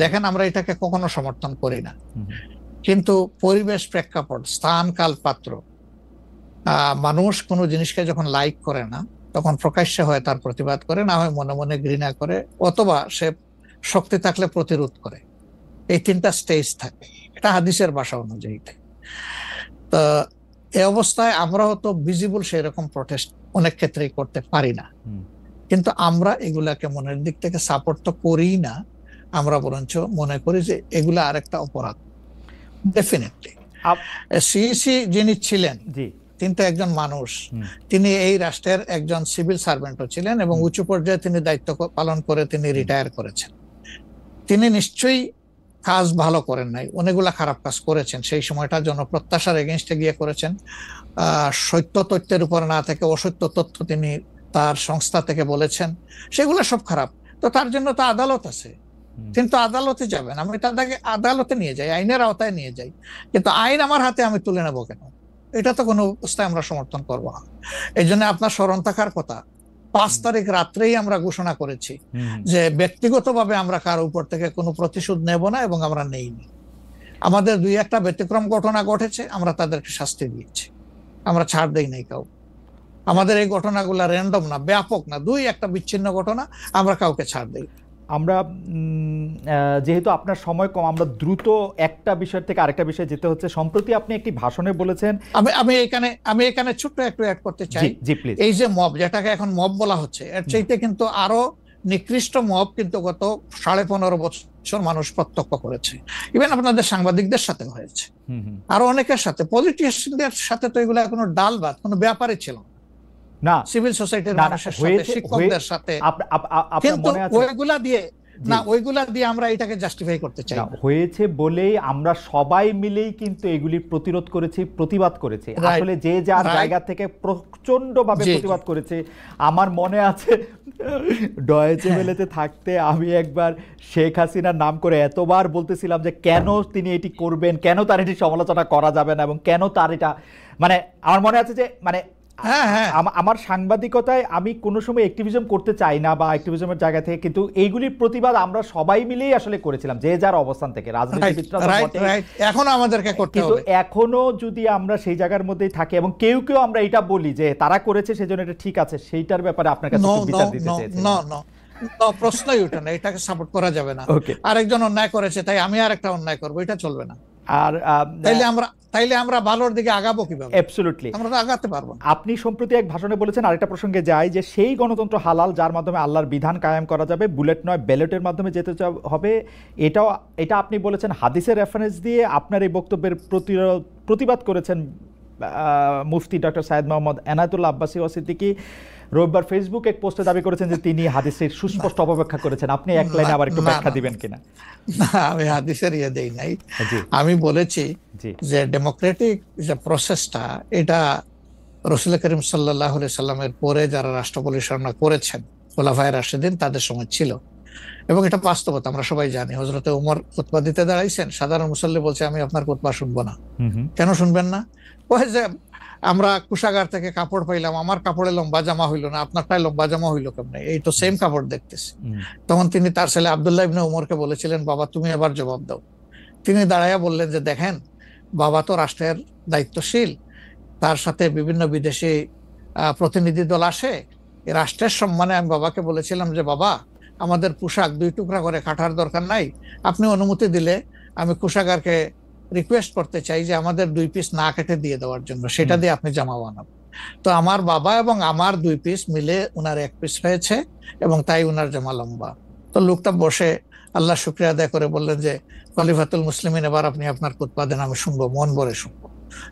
Speaker 2: দেখেন, আমরা এটাকে কখনো সমর্থন করি না, কিন্তু পরিবেশ, প্রেক্ষাপট, স্থান, কাল, পাত্র, মানুষ কোনো জিনিসকে যখন লাইক করে না, তখন প্রকাশ্যে হয় তার প্রতিবাদ করে, না হয় মনে মনে ঘৃণা করে, অথবা সে শক্তি থাকলে প্রতিরোধ করে। এই 3টা স্টেজ থাকে, এটা হাদিসের ভাষা অনুযায়ী। তো এই অবস্থায় আমরা হয়তো ভিজিবল সেই রকম প্রটেস্ট অনেক ক্ষেত্রেই করতে পারি না, কিন্তু আমরা এগুলাকে মনের দিক থেকে সাপোর্ট তো করি না, আমরা বরঞ্চ মনে করি যে এগুলা আরেকটা অপরাধ। ডেফিনেটলি সিইসি যিনি ছিলেন, তিনি তো একজন মানুষ, তিনি এই রাষ্ট্রের একজন সিভিল সার্ভেন্টও ছিলেন এবং উঁচু পর্যায়ে তিনি দায়িত্ব পালন করে তিনি রিটায়ার করেছেন। তিনি নিশ্চয়ই কাজ ভালো করেন নাই, অনেকগুলা খারাপ কাজ করেছেন। সেই সময়টা জনপ্রত্যাশার এগেইনস্টে গিয়ে করেছেন, সত্য তথ্যের উপর না থেকে অসত্য তথ্য তিনি তার সংস্থা থেকে বলেছেন, সেগুলো সব খারাপ। তো তার জন্য তো আদালত আছে, কিন্তু আদালতে যাবেন, আমি তাদেরকে আদালতে নিয়ে যাই, আইনের আওতায় নিয়ে যাই, কিন্তু আইন আমার হাতে আমি তুলে নেবো কেন? এটা তো কোনো অবস্থায় আমরা সমর্থন করবো না। এই জন্য আপনার স্মরণ থাকার কথা, 5 তারিখ রাত্রেই আমরা ঘোষণা করেছি যে ব্যক্তিগতভাবে আমরা কারো উপর থেকে কোনো প্রতিশোধ নেব না এবং আমরা নেইনি। আমাদের 2-1টা ব্যতিক্রম ঘটনা ঘটেছে, আমরা তাদেরকে শাস্তি দিয়েছি, আমরা ছাড় দেই নাই কাউ। আমাদের এই ঘটনাগুলো র্যান্ডম না, ব্যাপক না, 2-1টা বিচ্ছিন্ন ঘটনা, আমরা কাউকে ছাড় দেই।
Speaker 1: আমরা যেহেতু আপনার সময় কম, আমরা দ্রুত একটা বিষয় থেকে আরেকটা বিষয়ে যেতে হচ্ছে। সম্প্রতি আপনি একটি ভাষণে বলেছেন,
Speaker 2: আমি এখানে ছোট্ট একটু অ্যাড করতে চাই।
Speaker 1: জি প্লিজ।
Speaker 2: এই যে মব, যেটাকে এখন মব বলা হচ্ছে, এর চাইতে কিন্তু আরো নিকৃষ্ট মব কিন্তু গত 15.5 বছর মানুষ প্রত্যক্ষ করেছে। ইভেন আপনাদের সাংবাদিকদের সাথে হয়েছে, আরো অনেকের সাথে, পলিটিশিয়ানদের সাথে তো এগুলো কোনো ডাল ভাত, কোনো ব্যাপারই ছিল না, সিভিল সোসাইটির মানুষের সাথে, শিক্ষকদের সাথে। কিন্তু ওইগুলা দিয়ে আমরা এটাকে জাস্টিফাই করতে চাই।
Speaker 1: হয়েছে বলেই আমরা সবাই মিলেই কিন্তু এগুলি প্রতিরোধ করেছি, প্রতিবাদ করেছি। আসলে যে যার জায়গা থেকে প্রচন্ড ভাবে প্রতিবাদ করেছে। আমার মনে আছে ডয়েচে ভেলেতে থাকতে আমি একবার শেখ হাসিনার নাম করে এতবার বলতেছিলাম যে কেন তিনি এটি করবেন, কেন তার এটি সমালোচনা করা যাবে না, এবং কেন তার এটা, মানে আমার মনে আছে যে মানে আমার সাংবাদিকতায় আমি কোনো সময় অ্যাক্টিভিজম করতে চাই না বা অ্যাক্টিভিজমের জায়গা থেকে, কিন্তু এইগুলির প্রতিবাদ আমরা সবাই মিলেই আসলে করেছিলাম, যে যার অবস্থান থেকে।
Speaker 2: এখনো আমাদেরকে করতে হবে,
Speaker 1: কিন্তু এখনো যদি আমরা সেই জায়গার মধ্যেই থাকি এবং কেউ কেউ আমরা এটা বলি যে তারা করেছে সেজন্য এটা ঠিক আছে, সেইটার ব্যাপারে আপনার কাছে বিচার দিতে চাইছি।
Speaker 2: প্রশ্নই ওঠে না, এটাকে সাপোর্ট করা যাবে না। আরেকজন অন্যায় করেছে তাই আমি আরেকটা অন্যায় করবো, এটা চলবে না। আর তাইলে আমরা ভালোর দিকে আগাবো কিভাবে?
Speaker 1: অ্যাবসলিউটলি আমরা তো আগাতে পারবো না। আপনি সম্প্রতি এক ভাষণে বলেছেন, আরেকটা প্রসঙ্গে যাই, যে সেই গণতন্ত্র হালাল যার মাধ্যমে আল্লাহর বিধান কায়েম করা যাবে, বুলেট নয় ব্যালটের মাধ্যমে যেতে হবে। এটা আপনি বলেছেন হাদিসের রেফারেন্স দিয়ে। আপনার এই বক্তব্যের প্রতিবাদ করেছেন মুফতি ডক্টর সাইয়েদ মোহাম্মদ এনায়েতুল্লাহ আব্বাসী ওয়াসিদ্দিকী। রবিবার ফেসবুক এক পোস্টে দাবি করেছেন যে তিনি হাদিসের সুস্পষ্ট অপব্যাখ্যা করেছেন। আপনি এক লাইনে আবার একটু ব্যাখ্যা দিবেন কিনা?
Speaker 2: আমি হাদিসের দেই নাই। আমি বলেছি যে ডেমোক্রেটিক যে প্রসেসটা, এটা রাসূল করিম সাল্লাল্লাহু আলাইহি সাল্লামের পরে যারা রাষ্ট্র পরিচালনা করেছেন খোলাফায়ে রাশিদিন, তাদের সময় ছিল, এবং এটা বাস্তবতা আমরা সবাই জানি। হযরতে ওমর খুতবা দিতে দাঁড়াইছেন, সাধারণ মুসল্লি বলছে আমি আপনার খুতবা শুনবো না। কেন শুনবেন না? ওই যে আমরা কুশাগার থেকে কাপড় পাইলাম, আমার কাপড়ে লম্বা জামা হইলো না, আপনারটাই লম্বা জামা হইলো কেমনে? এই তো সেম কাপড় দেখতেছি। তখন তিনি তার ছেলে আব্দুল্লাহ ইবনে উমরকে বলেছিলেন, বাবা তুমি এবার জবাব দাও। তিনি দাঁড়াইয়া বললেন যে দেখেন, বাবা তো রাষ্ট্রের দায়িত্বশীল, তার সাথে বিভিন্ন বিদেশি প্রতিনিধি দল আসে, এই রাষ্ট্রের সম্মানে আমি বাবাকে বলেছিলাম যে বাবা আমাদের পোশাক 2 টুকরা করে কাটার দরকার নাই, আপনি অনুমতি দিলে আমি কুশাগারকে রিকোয়েস্ট করতে চাই যে আমাদের 2 পিস না কেটে দিয়ে দেওয়ার জন্য, সেটা দিয়ে আপনি জামা বানাবেন। তো আমার বাবা এবং আমার 2 পিস মিলে উনার 1 পিস হয়েছে, এবং তাই উনার জামা লম্বা। তো লোকটা বসে আল্লাহ শুকরিয়া আদায় করে বললেন যে খলিফাতুল মুসলিমিন, এবার আপনি আপনার খুতবা দেন, আমি শুনবো, মন ভরে শুনবো।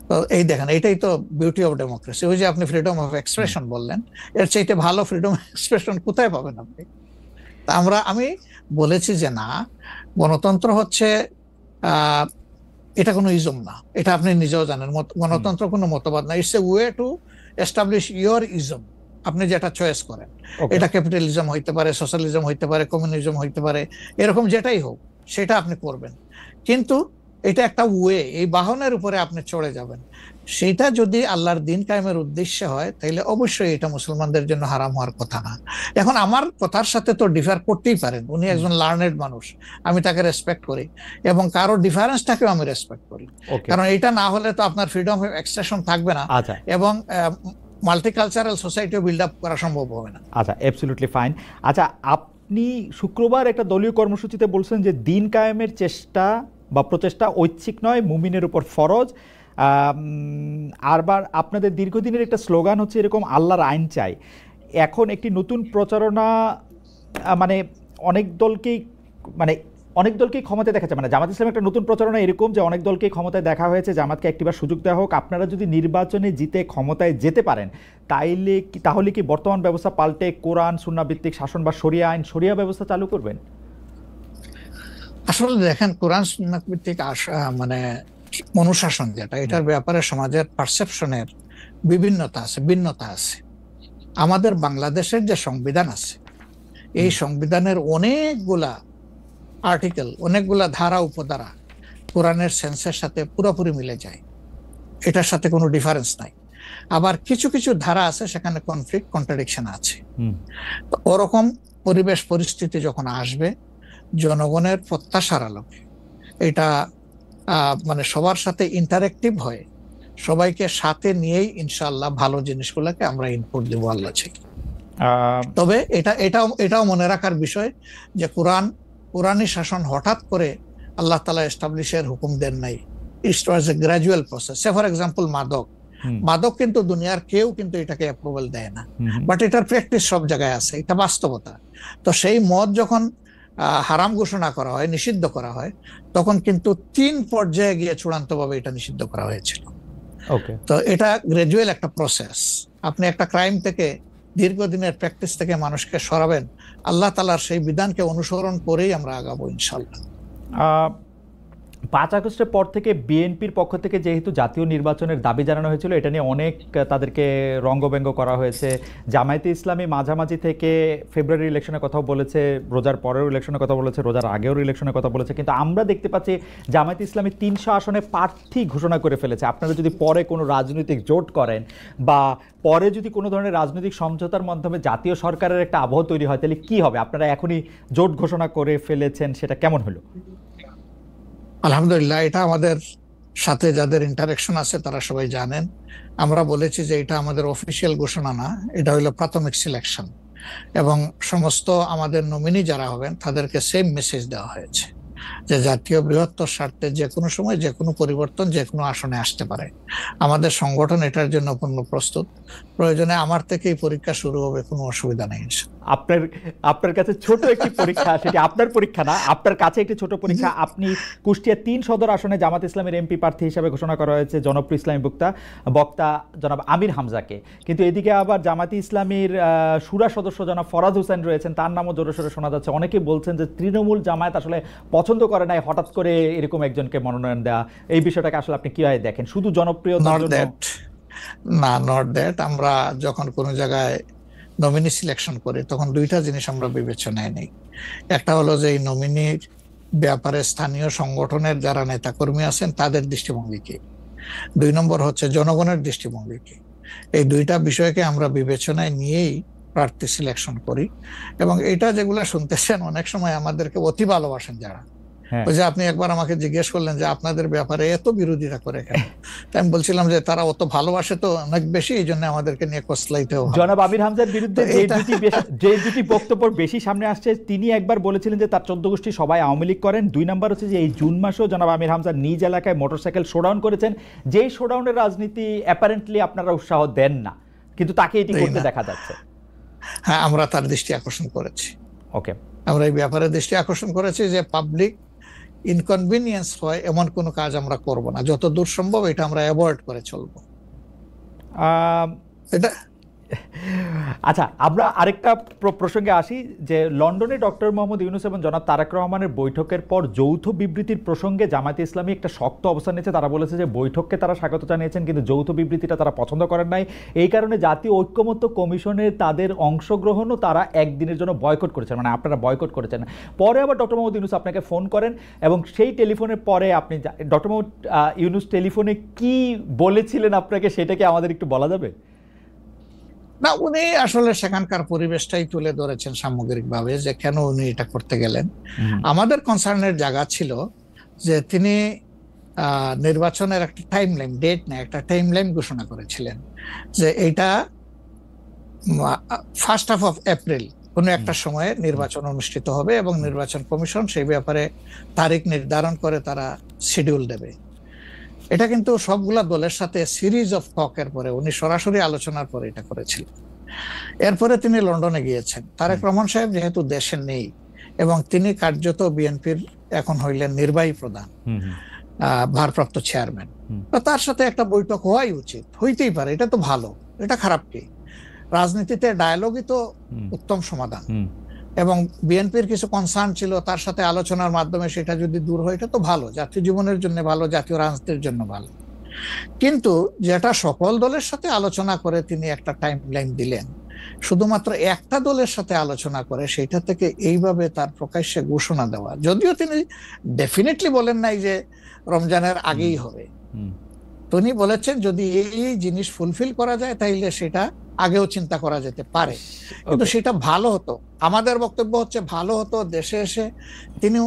Speaker 2: তো এই দেখেন, এটাই তো বিউটি অফ ডেমোক্রেসি। ওই যে আপনি ফ্রিডম অফ এক্সপ্রেশন বললেন, এর চাইতে ভালো ফ্রিডম অফ এক্সপ্রেশন কোথায় পাবেন আপনি? আমি বলেছি যে না, গণতন্ত্র হচ্ছে এটা কোনো ইজম না, এটা আপনি নিজেও জানেন। গণতন্ত্র কোনো মতবাদ না, it's a way to establish your ism. আপনি যেটা চয়েস করেন, এটা ক্যাপিটালিজম হইতে পারে, সোশ্যালিজম হইতে পারে, কমিউনিজম হইতে পারে, এরকম যেটাই হোক সেটা আপনি করবেন। কিন্তু এটা একটা ওয়ে, এই বাহনের উপরে আপনি চড়ে যাবেন। সেটা যদি আল্লাহর দিন কায়েমের উদ্দেশ্যে হয়, তাহলে অবশ্যই এটা মুসলমানদের জন্য হারাম হওয়ার কথা না। এখন আমার কথার সাথে তো ডিফার করতেই পারেন, উনি একজন লার্নেড মানুষ, আমি তাকে রেসপেক্ট করি, এবং কারো ডিফারেন্সটাকেও আমি রেসপেক্ট করি, কারণ এটা না হলে তো আপনার ফ্রিডম অফ এক্সপ্রেশন থাকবে না, এবং মাল্টিকালচারাল সোসাইটিও বিল্ড আপ করা সম্ভব হবে না।
Speaker 1: আচ্ছা, অ্যাবসলিউটলি ফাইন। আচ্ছা, আপনি শুক্রবার একটা দলীয় কর্মসূচিতে বলছেন যে দিন কায়েমের চেষ্টা বা প্রচেষ্টা ঐচ্ছিক নয়, মুমিনের উপর ফরজ। আরবার আপনাদের দীর্ঘদিনের একটা স্লোগান হচ্ছে এরকম, আল্লাহর আইন চাই। এখন একটি নতুন প্রচারণা, মানে অনেক দলকেই ক্ষমতায় দেখাচ্ছে, মানে জামাত ইসলাম একটা নতুন প্রচারণা এরকম যে অনেক দলকেই ক্ষমতায় দেখা হয়েছে, জামাতকে একটিবার সুযোগ দেওয়া হোক, আপনারা যদি নির্বাচনে জিতে ক্ষমতায় যেতে পারেন তাহলে কি বর্তমান ব্যবস্থা পাল্টে কোরআন সুন্নাহ ভিত্তিক শাসন বা শরিয়া ব্যবস্থা চালু করবেন?
Speaker 2: আসলে দেখেন, কোরআন সুন্নাহ ভিত্তিক মানে অনুশাসন যেটা, এটার ব্যাপারে সমাজের পারসেপশনের ভিন্নতা আছে। আমাদের বাংলাদেশের যে সংবিধান আছে, এই সংবিধানের অনেকগুলা আর্টিকেল, অনেকগুলা ধারা উপধারা কোরআনের সেন্সের সাথে পুরোপুরি মিলে যায়, এটার সাথে কোনো ডিফারেন্স নাই। আবার কিছু কিছু ধারা আছে সেখানে কনফ্লিক্ট, কন্ট্রাডিকশন আছে। তো ওরকম পরিবেশ পরিস্থিতি যখন আসবে, জনগণের প্রত্যাশার আলোকে এটা মানে সবার সাথে ইন্টারেক্টিভ হয়, সবাইকে সাথে নিয়েই ইনশাআল্লাহ ভালো জিনিসগুলোকে আমরা ইনপুট দেবো আল্লাহ চাই। তবে এটাও মনে রাখার বিষয় যে কোরআনী শাসন হঠাৎ করে আল্লাহ তাআলা এস্টাবলিশের হুকুম দেন নাই। It was a gradual process. Say for example মাদক কিন্তু দুনিয়ার কেউ কিন্তু এটাকে অ্যাপ্রুভাল দেয় না, বাট এটার প্র্যাকটিস সব জায়গায় আছে, এটা বাস্তবতা। তো সেই মদ যখন হারাম ঘোষণা করা হয়, নিষিদ্ধ করা হয়, তখন কিন্তু 3 পর্যায়ে গিয়ে চূড়ান্তভাবে এটা নিষিদ্ধ করা হয়েছিল। তো এটা গ্রাজুয়াল একটা প্রসেস। আপনি একটা ক্রাইম থেকে, দীর্ঘদিনের প্র্যাকটিস থেকে মানুষকে সরাবেন, আল্লাহ তাআলার সেই বিধানকে অনুসরণ করেই আমরা আগাবো ইনশাআল্লাহ।
Speaker 1: 5 আগস্টের পর থেকে বিএনপির পক্ষ থেকে যেহেতু জাতীয় নির্বাচনের দাবি জানানো হয়েছিল, এটা নিয়ে অনেক তাদেরকে রঙ্গব্যঙ্গ করা হয়েছে। জামায়াতে ইসলামী মাঝামাঝি থেকে ফেব্রুয়ারি ইলেকশনের কথাও বলেছে, রোজার পরেও ইলেকশনের কথা বলেছে, রোজার আগেও ইলেকশনের কথা বলেছে, কিন্তু আমরা দেখতে পাচ্ছি জামায়াতে ইসলামী 300 আসনে প্রার্থী ঘোষণা করে ফেলেছে। আপনারা যদি পরে কোনো রাজনৈতিক জোট করেন বা পরে যদি কোনো ধরনের রাজনৈতিক সমঝোতার মাধ্যমে জাতীয় সরকারের একটা আবহ তৈরি হয়, তাহলে কি হবে? আপনারা এখনই জোট ঘোষণা করে ফেলেছেন, সেটা কেমন হলো?
Speaker 2: আলহামদুলিল্লাহ, এটা আমাদের সাথে যাদের ইন্টারেকশন আছে তারা সবাই জানেন। আমরা বলেছি যে এটা আমাদের অফিসিয়াল ঘোষণা না, এটা হলো প্রাথমিক সিলেকশন, এবং সমস্ত আমাদের নমিনি যারা হবেন তাদেরকে সেম মেসেজ দেওয়া হয়েছে যে জাতীয় বৃহত্তর স্বার্থে যে কোনো সময় যে কোনো পরিবর্তন যে কোনো আসনে আসতে পারে। আমাদের সংগঠন এটার জন্য পূর্ণ প্রস্তুত। প্রয়োজনে আমার থেকেই পরীক্ষা শুরু হবে, কোনো অসুবিধা নেই।
Speaker 1: আপনার কাছে ছোট একটি পরীক্ষা, সেটি আপনার পরীক্ষা না, আপনার কাছে একটি ছোট পরীক্ষা। আপনি কুষ্টিয়া 3 সদর আসনে জামাত ইসলামের এমপি প্রার্থী হিসেবে ঘোষণা করা হয়েছে জনপ্রিয় ইসলামী বক্তা জনাব আমির হামজাকে, কিন্তু এদিকে আবার জামাতি ইসলামীর শুরা সদস্য জনাব ফরাজ হোসেন রয়েছেন, তার নামও জোরে সোরে শোনা যাচ্ছে। অনেকে বলছেন যে তৃণমূল জামায়াত আসলে পছন্দ করে নাই হঠাৎ করে এরকম একজনকে মনোনয়ন দেওয়া। এই বিষয়টাকে আসলে আপনি কিভাবে দেখেন? শুধু জনপ্রিয়তার জন্য
Speaker 2: না, নট দ্যাট। আমরা যখন কোনো জায়গায় নমিনি সিলেকশন করি তখন 2টা জিনিস আমরা বিবেচনায় নেই। একটা হলো যে এই নমিনির ব্যাপারে স্থানীয় সংগঠনের যারা নেতাকর্মী আছেন তাদের দৃষ্টিভঙ্গি কি, 2 নম্বর হচ্ছে জনগণের দৃষ্টিভঙ্গি কি। এই 2টা বিষয়কে আমরা বিবেচনায় নিয়েই প্রার্থী সিলেকশন করি। এবং এটা যেগুলা শুনতেছেন, অনেক সময় আমাদেরকে অতি ভালোবাসেন যারা, ওই যে আপনি একবার আমাকে জিজ্ঞেস করলেন যে আপনাদের ব্যাপারে এত বিরোধিতা করে কেন, তাই আমি বলছিলাম যে তারা অত ভালোবাসে তো অনেক বেশি, এই জন্য আমাদেরকে নিয়ে কসলাইতেও।
Speaker 1: জনাব আমির হামজার বিরুদ্ধে যে দুটি বক্তব্য বেশি সামনে আসছে, তিনি একবার বলেছিলেন যে তার 14 গোষ্ঠী সবাই আওয়ামী লীগ করেন। 2 নম্বর হচ্ছে যে এই জুন মাসেও জনাব আমির হামজা নিজ এলাকায় মোটরসাইকেল শোডাউন করেছেন, যেই শোডাউনের রাজনীতি অ্যাপারেন্টলি আপনারা উৎসাহ দেন না, কিন্তু তাকে এটি করতে দেখা যাচ্ছে।
Speaker 2: হ্যাঁ, আমরা তার দৃষ্টি আকর্ষণ করেছি।
Speaker 1: ওকে,
Speaker 2: আমরা এই ব্যাপারে দৃষ্টি আকর্ষণ করেছি যে পাবলিক ইনকনভিনিয়েন্স হয় এমন কোনো কাজ আমরা করব না, যত দূর সম্ভব এটা আমরা অ্যাভয়েড করে চলবো। এটা
Speaker 1: আচ্ছা, আমরা আরেকটা প্রসঙ্গে আসি যে লন্ডনে ডক্টর মোহাম্মদ ইউনূস এবং জনাব তারেক রহমানের বৈঠকের পর যৌথ বিবৃতির প্রসঙ্গে জামায়াতে ইসলামী একটা শক্ত অবস্থান নিয়েছে। তারা বলেছে যে বৈঠককে তারা স্বাগত জানিয়েছেন, কিন্তু যৌথ বিবৃতিটা তারা পছন্দ করেন নাই। এই কারণে জাতীয় ঐক্যমত্য কমিশনে তাদের অংশগ্রহণও তারা একদিনের জন্য বয়কট করেছেন, মানে আপনারা বয়কট করেছেন। পরে আবার ডক্টর মোহাম্মদ ইউনূস আপনাকে ফোন করেন এবং সেই টেলিফোনের পরে আপনি ডক্টর মোহাম্মদ ইউনূস টেলিফোনে কি বলেছিলেন আপনাকে, সেটাকে আমাদের একটু বলা যাবে?
Speaker 2: না, উনি আসলে সেখানকার পরিবেশটাই তুলে ধরেছেন সামগ্রিকভাবে যে কেন উনি এটা করতে গেলেন। আমাদের কনসার্নের জায়গা ছিল যে তিনি নির্বাচনের একটা টাইম লাইন, ডেট না, একটা টাইম লাইন ঘোষণা করেছিলেন যে এইটা ফার্স্ট হাফ অফ এপ্রিল কোনো একটা সময়ে নির্বাচন অনুষ্ঠিত হবে এবং নির্বাচন কমিশন সেই ব্যাপারে তারিখ নির্ধারণ করে তারা শিডিউল দেবে। এটা কিন্তু সবগুলা দলের সাথে সিরিজ অফ টকের পরে, উনি সরাসরি আলোচনার পরে এটা করেছিলেন। এরপরে তিনি লন্ডনে গিয়েছেন। তারেক রহমান সাহেব যেহেতু দেশে নেই এবং তিনি কার্যত বিএনপির এখন হইলেন নির্বাহী প্রধান, ভারপ্রাপ্ত চেয়ারম্যান, তার সাথে একটা বৈঠক হওয়াই উচিত, হইতেই পারে। এটা তো ভালো, এটা খারাপ কি? রাজনীতিতে ডায়ালগই তো উত্তম সমাধান। এবং বিএনপির কিছু কনসার্ন ছিল, তার সাথে আলোচনার মাধ্যমে সেটা যদি দূর হয় এটা তো ভালো, জাতীয় জীবনের জন্য ভালো, জাতীয় রাজনীতির জন্য ভালো। কিন্তু যেটা সকল দলের সাথে আলোচনা করে তিনি একটা টাইম লাইন দিলেন, শুধুমাত্র একটা দলের সাথে আলোচনা করে সেটা থেকে এইভাবে তার প্রকাশ্যে ঘোষণা দেওয়া, যদিও তিনি ডেফিনেটলি বলেন নাই যে রমজানের আগেই হবে, তিনি বলেছেন যদি এই জিনিস ফুলফিল করা যায় তাহলে সেটা আগেও চিন্তা করা যেতে পারে, কিন্তু সেটা ভালো হতো। আমাদের বক্তব্য হচ্ছে ভালো হতো দেশে এসে তিনি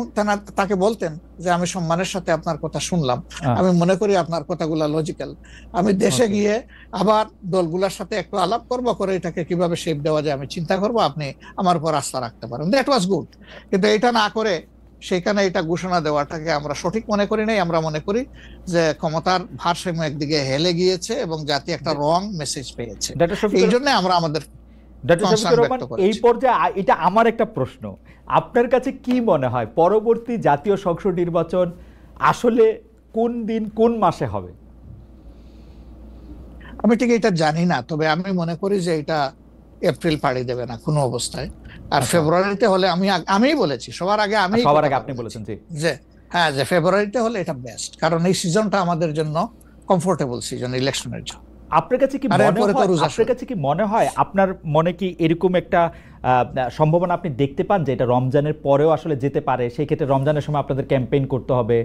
Speaker 2: তাকে বলতেন যে আমি সম্মানের সাথে আপনার কথা শুনলাম, আমি মনে করি আপনার কথাগুলো লজিক্যাল, আমি দেশে গিয়ে আবার দলগুলোর সাথে একটু আলাপ করবো, করে এটাকে কিভাবে শেপ দেওয়া যায় আমি চিন্তা করবো, আপনি আমার উপর আস্থা রাখতে পারেন। That was good. কিন্তু এটা না করে সেখানে এটা ঘোষণা দেওয়াটাকে আমরা সঠিক মনে করি নাই। আমরা মনে করি যে ক্ষমতার ভারসাম্য একদিকে হেলে গিয়েছে এবং জাতি একটা রং মেসেজ পেয়েছে। এই জন্য আমরা আমাদের
Speaker 1: এই পর্যায়ে এটা আমার একটা প্রশ্ন, আপনার কাছে কি মনে হয় পরবর্তী জাতীয় সংসদ নির্বাচন আসলে কোন দিন কোন মাসে হবে?
Speaker 2: আমি ঠিক এটা জানি না, তবে আমি মনে করি যে এটা এপ্রিল পাড়ি দেবে না কোনো অবস্থায়। আর ফেব্রুয়ারিতে হলে আমি বলেছি সবার আগে,
Speaker 1: আপনি বলেছেন
Speaker 2: যে হ্যাঁ, যে ফেব্রুয়ারিতে হলে এটা বেস্ট, কারণ এই সিজনটা আমাদের জন্য কমফোর্টেবল সিজন ইলেকশনের জন্য।
Speaker 1: আপনার কাছে কি মনে হয় আপনার মনে কি এরকম একটা সম্ভাবনা আপনি দেখতে পান যে এটা রমজানের পরেও আসলে যেতে পারে? সেই ক্ষেত্রে রমজানের সময় আপনাদের ক্যাম্পেইন করতে হবে।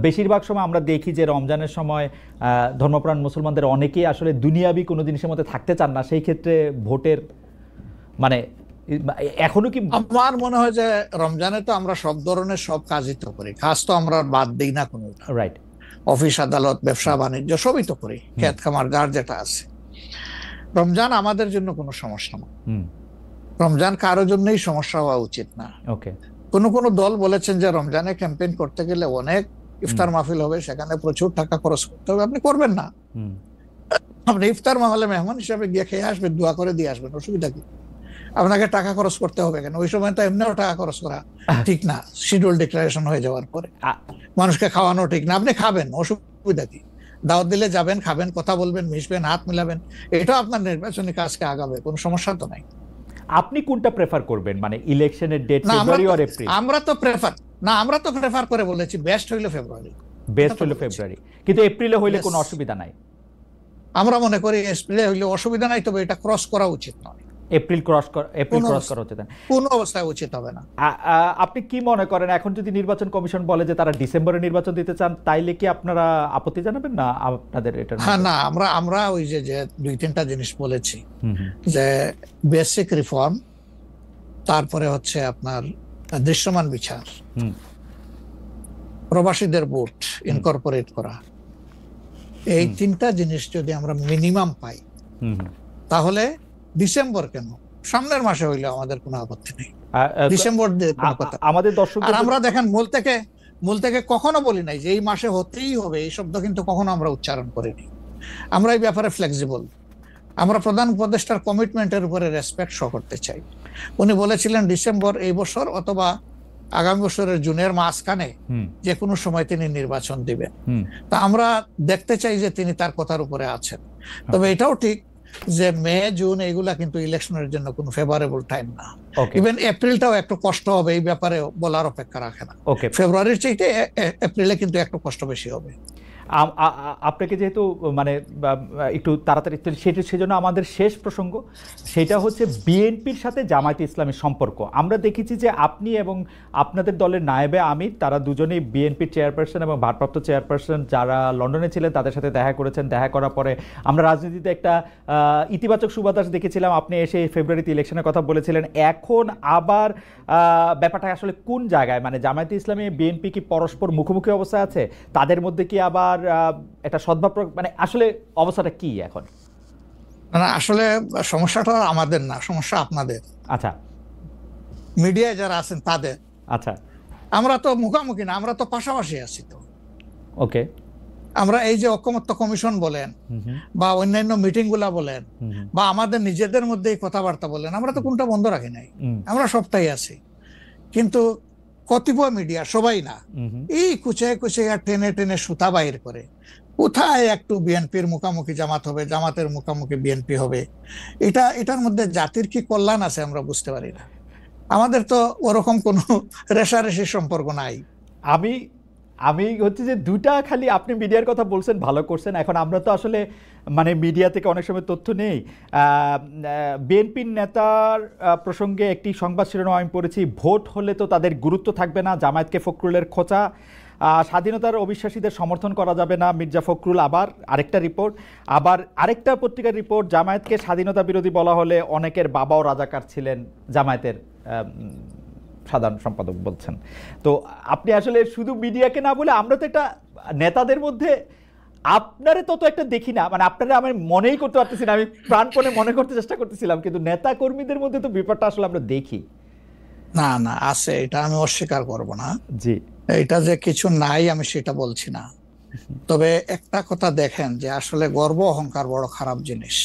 Speaker 1: বেশিরভাগ সময় আমরা দেখি যে রমজানের সময় ধর্মপ্রাণ মুসলমানদের অনেকেই আসলে দুনিয়াবি কোনো জিনিসের মধ্যে থাকতে চান না, সেই ক্ষেত্রে ভোটের মানে এখনো কি?
Speaker 2: আমার মনে হয় যে রমজানে তো আমরা সব ধরনের সব কাজই তো করি, কাজ তো আমরা বাদ দিই না কোনো।
Speaker 1: রাইট,
Speaker 2: অফিস আদালত ব্যবসা বাণিজ্য সবই তো করি, খেত খামার যার যেটা আছে। রমজান আমাদের জন্য কোনো সমস্যা না, রমজান কারোর জন্যই সমস্যা হওয়া উচিত না। কোন দল বলেছেন যে রমজানে ক্যাম্পেইন করতে গেলে অনেক ইফতার মাহফিল হবে, সেখানে প্রচুর টাকা খরচ করতে হবে। আপনি করবেন না, আপনি ইফতার মাহফিলে মেহমান হিসাবে গিয়ে খেয়ে আসবেন, দোয়া করে দিয়ে আসবেন, অসুবিধা কি? আপনাকে টাকা খরচ করতে হবে কেন? ওই সময় তো এমনিও টাকা খরচ করা ঠিক না, শিডিউল ডিক্লারেশন হয়ে যাওয়ার পরে মানুষকে খাওয়ানো ঠিক না। আপনি খাবেন, অসুবিধা কি? দাওয়াত দিলে যাবেন, খাবেন, কথা বলবেন, মিশবেন, হাত মিলাবেন, এটাও আপনার নির্বাচনী কাজকে আগাবে, কোনো সমস্যা তো নাই।
Speaker 1: আপনি কোনটা প্রেফার করবেন, মানে ইলেকশনের ডেট ফেব্রুয়ারি অর এপ্রিল?
Speaker 2: আমরা তো প্রেফার করে বলেছি বেস্ট হইলো ফেব্রুয়ারি,
Speaker 1: কিন্তু এপ্রিলে হইলে কোনো অসুবিধা নাই।
Speaker 2: আমরা মনে করি এপ্রিলে হইলে অসুবিধা নাই, তবে এটা ক্রস করা উচিত নয়।
Speaker 1: এপ্রিল ক্রস করা উচিত না,
Speaker 2: কোন অবস্থায় উচিত হবে না।
Speaker 1: আপনি কি মনে করেন এখন যদি নির্বাচন কমিশন বলে যে তারা ডিসেম্বরে নির্বাচন দিতে চান, তাইলে কি আপনারা আপত্তি জানাবেন না আপনাদের এটা?
Speaker 2: হ্যাঁ, না, আমরা ওই যে 2-3টা জিনিস বলেছি, যে বেসিক রিফর্ম, তারপরে হচ্ছে আপনার দৃশ্যমান বিচার, প্রবাসীদের ভোট ইনকর্পোরেট করা, এই 3টা জিনিস যদি আমরা মিনিমাম পাই তাহলে ডিসেম্বর কেন, সামনের মাসে হইলে আমাদের কোনো আপত্তি নেই। ডিসেম্বর
Speaker 1: আমাদের দর্শক,
Speaker 2: আর আমরা দেখেন মূল থেকে কখনো বলি নাই যে এই মাসে হতেই হবে, এই শব্দ কিন্তু কখনো আমরা উচ্চারণ করিনি। আমরা এই ব্যাপারে ফ্লেক্সিবল। আমরা প্রধান উপদেষ্টার কমিটমেন্টের উপরে রেসপেক্ট শো করতে চাই। উনি বলেছিলেন ডিসেম্বর এই বছর অথবা আগামী বছরের জুনের মাঝখানে যে কোনো সময় তিনি নির্বাচন দিবেন। তা আমরা দেখতে চাই যে তিনি তার কথার উপরে আছেন। তবে এটাও ঠিক যে মে জুন এইগুলা কিন্তু ইলেকশনের জন্য কোনো ফেভারেবল টাইম না। ইভেন এপ্রিলটাও একটু কষ্ট হবে, এই ব্যাপারে বলার অপেক্ষা রাখে না। ফেব্রুয়ারির চাইতে এপ্রিলে কিন্তু একটু কষ্ট বেশি হবে।
Speaker 1: আপনাকে যেহেতু মানে একটু তাড়াতাড়ি, সেজন্য আমাদের শেষ প্রসঙ্গ সেটা হচ্ছে বিএনপির সাথে জামায়াতে ইসলামের সম্পর্ক। আমরা দেখেছি যে আপনি এবং আপনাদের দলের নায়েবে আমির, তারা দুজনেই বিএনপির চেয়ারপারসন এবং ভারপ্রাপ্ত চেয়ারপারসন যারা লন্ডনে ছিলেন তাদের সাথে দেখা করেছেন। দেখা করার পরে আমরা রাজনীতিতে একটা ইতিবাচক সুবাতাস দেখেছিলাম। আপনি এসে ফেব্রুয়ারিতে ইলেকশনের কথা বলেছিলেন। এখন আবার ব্যাপারটা আসলে কোন জায়গায়, মানে জামায়াতে ইসলামী বিএনপি কি পরস্পর মুখোমুখি অবস্থায় আছে? তাদের মধ্যে কি আবার একটা সদ্ভাব, মানে আসলে অবস্থাটা কি এখন?
Speaker 2: না, আসলে সমস্যাটা আমাদের না, সমস্যা আপনাদের।
Speaker 1: আচ্ছা,
Speaker 2: মিডিয়ায় যারা আছেন তাদের।
Speaker 1: আচ্ছা,
Speaker 2: আমরা তো মুখোমুখি না, আমরা তো পাশাপাশি আছি। তো
Speaker 1: ওকে,
Speaker 2: আমরা এই যে ঐকমত্য কমিশন বলেন বা অন্যান্য মিটিং গুলা বলেন বা আমাদের নিজেদের মধ্যে কথাবার্তা বলেন, আমরা তো কোনটা বন্ধ রাখি নাই, আমরা সবটাই আছি। কিন্তু কতিপয় মিডিয়া, সবাই না, এই কুচায় কুচাইয়া টেনে টেনে সুতা বাইর করে কোথায় একটু বিএনপির মুখোমুখি জামাত হবে, জামাতের মুখোমুখি বিএনপি হবে। এটার মধ্যে জাতির কি কল্যাণ আছে আমরা বুঝতে পারি না। আমাদের তো ওরকম কোনো রেশারেশির সম্পর্ক নাই।
Speaker 1: আমি হচ্ছে যে দুটা খালি, আপনি মিডিয়ার কথা বলছেন, ভালো করছেন। এখন আমরা তো আসলে মানে মিডিয়া থেকে অনেক সময় তথ্য নেই। বিএনপির নেতার প্রসঙ্গে একটি সংবাদ শিরোনাম আমি পড়েছি, ভোট হলে তো তাদের গুরুত্ব থাকবে না, জামায়াতকে ফখরুলের খোঁচা, স্বাধীনতার অবিশ্বাসীদের সমর্থন করা যাবে না, মির্জা ফখরুল। আবার আরেকটা রিপোর্ট, আবার আরেকটা পত্রিকার রিপোর্ট, জামায়াতকে স্বাধীনতা বিরোধী বলা হলে অনেকের বাবাও রাজাকার ছিলেন, জামায়াতের সাধারণ সম্পাদক বলছেন। তো আপনি আসলে শুধু মিডিয়াকে না বলে, আমরা তো একটা নেতাদের মধ্যে আপনারে তত একটা দেখি না, মানে আপনারা আমি মনেই করতে পারতেছি না, আমি প্রাণপণে মনে করতে চেষ্টা করতেছিলাম, কিন্তু নেতা কর্মীদের মধ্যে তো ব্যাপারটা আসলে আমরা দেখি।
Speaker 2: না না, আছে, এটা আমি অস্বীকার করব না।
Speaker 1: জি,
Speaker 2: এটা যে কিছু নাই আমি সেটা বলছি না। তবে একটা কথা দেখেন, যে আসলে গর্ব অহংকার বড় খারাপ জিনিস।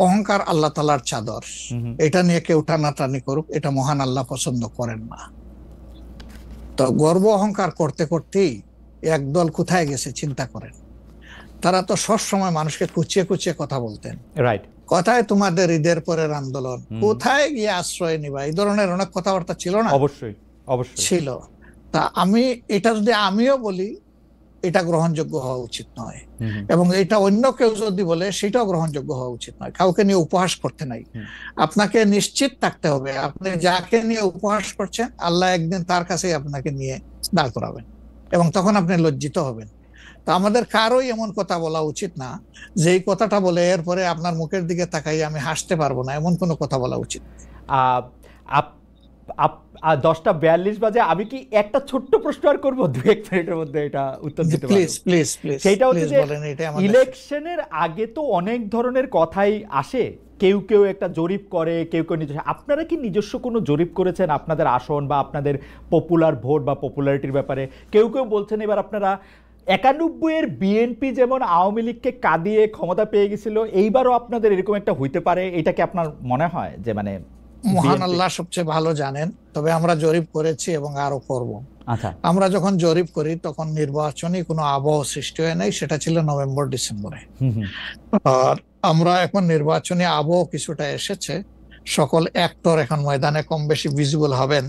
Speaker 2: অহংকার আল্লাহ তাআলার চাদর, এটা নিয়ে কেউ টানাটানি করুক, এটা মহান আল্লাহ পছন্দ করেন না। তো গর্ব অহংকার করতে করতেই একদল কোথায় গেছে চিন্তা করেন। তারা তো সবসময় মানুষকে কুচিয়ে কুচিয়ে কথা বলতেন,
Speaker 1: রাইট,
Speaker 2: কোথায় তোমাদের ঈদের পরের আন্দোলন, কোথায় গিয়ে আশ্রয় নিবা, এই ধরনের অনেক কথাবার্তা ছিল না?
Speaker 1: অবশ্যই অবশ্যই
Speaker 2: ছিল। তা এটা যদি আমিও বলি, এটা গ্রহণযোগ্য হওয়া উচিত নয়, এবং এটা অন্য কেউ যদি বলে সেটাও গ্রহণযোগ্য হওয়া উচিত নয়। কাউকে নিয়ে উপহাস করতে নাই। আপনাকে নিশ্চিত থাকতে হবে, আপনি যাকে নিয়ে উপহাস করছেন, আল্লাহ একদিন তার কাছেই আপনাকে নিয়ে দাঁড় করাবেন, এবং তখন আপনি লজ্জিত হবেন। তো আমাদের কারোই এমন কথা বলা উচিত না যে এই কথাটা বলে এরপরে আপনার মুখের দিকে তাকাই আমি হাসতে পারবো না, এমন কোনো কথা বলা উচিত।
Speaker 1: 10:42 বাজে, আমি কি একটা ছোট্ট প্রশ্ন আর করবো 2-1 মিনিটের মধ্যে, এটা উত্তর দিতে পারবো?
Speaker 2: Please please please.
Speaker 1: সেটা হচ্ছে যে ইলেকশনের আগে তো অনেক ধরনের কথাই আসে, কেউ কেউ একটা জরিপ করে, কেউ কেউ নিজস্ব। আপনারা কি নিজস্ব কোনো জরিপ করেছেন আপনাদের আসন বা আপনাদের পপুলার ভোট বা পপুলারিটির ব্যাপারে? কেউ কেউ বলছেন এবার আপনারা 91-এর বিএনপি যেমন আওয়ামী লীগকে কাঁদিয়ে ক্ষমতা পেয়ে গেছিল, এইবারও আপনাদের এরকম একটা হইতে পারে, এটা কি আপনার মনে হয়? যে মানে
Speaker 2: মহান আল্লাহ সবচেয়ে ভালো জানেন, তবে আমরা জরিপ করেছি এবং আরো করব।
Speaker 1: আচ্ছা,
Speaker 2: আমরা যখন জরিপ করি তখন নির্বাচনী কোনো আবহ সৃষ্টি হয় নাই, সেটা ছিল নভেম্বর ডিসেম্বরে। আর আমরা এখন নির্বাচনী আবহ কিছুটা এসেছে, সকল অ্যাক্টর এখন ময়দানে কম বেশি ভিজিবল হবেন,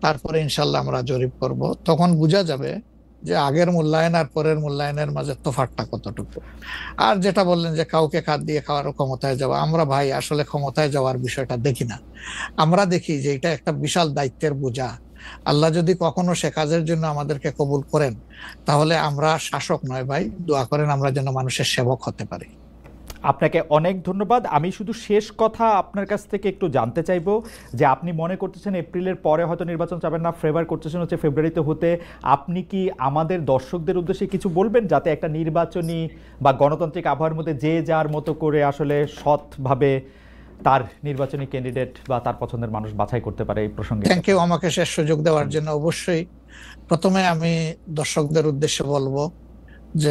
Speaker 2: তারপরে ইনশাল্লাহ আমরা জরিপ করব, তখন বোঝা যাবে যে আগের মূল্যায়ন আর পরের মূল্যায়নের মাঝে তফাৎটা কতটুকু। আর যেটা বললেন যে কাউকে কাঁদ দিয়ে খাওয়ার ক্ষমতায় যাওয়া, আমরা ভাই আসলে ক্ষমতায় যাওয়ার বিষয়টা দেখি না। আমরা দেখি যে এটা একটা বিশাল দায়িত্বের বোঝা। আল্লাহ যদি কখনো সে কাজের জন্য আমাদেরকে কবুল করেন, তাহলে আমরা শাসক নয় ভাই, দোয়া করেন আমরা যেন মানুষের সেবক হতে পারি।
Speaker 1: আপনাকে অনেক ধন্যবাদ। আমি শুধু শেষ কথা আপনার কাছ থেকে একটু জানতে চাইবো যে আপনি মনে করতেছেন এপ্রিলের পরে হয়তো নির্বাচন যাবেন না, ফেভার করতেছেন হচ্ছে ফেব্রুয়ারিতে হতে। আপনি কি আমাদের দর্শকদের উদ্দেশ্যে কিছু বলবেন, যাতে একটা নির্বাচনী বা গণতান্ত্রিক আবহাওয়ার মধ্যে যে যার মতো করে আসলে সৎভাবে তার নির্বাচনী ক্যান্ডিডেট বা তার পছন্দের মানুষ বাছাই করতে পারে? এই প্রসঙ্গে
Speaker 2: থ্যাংক ইউ আমাকে শেষ সুযোগ দেওয়ার জন্য। অবশ্যই প্রথমে আমি দর্শকদের উদ্দেশ্যে বলবো যে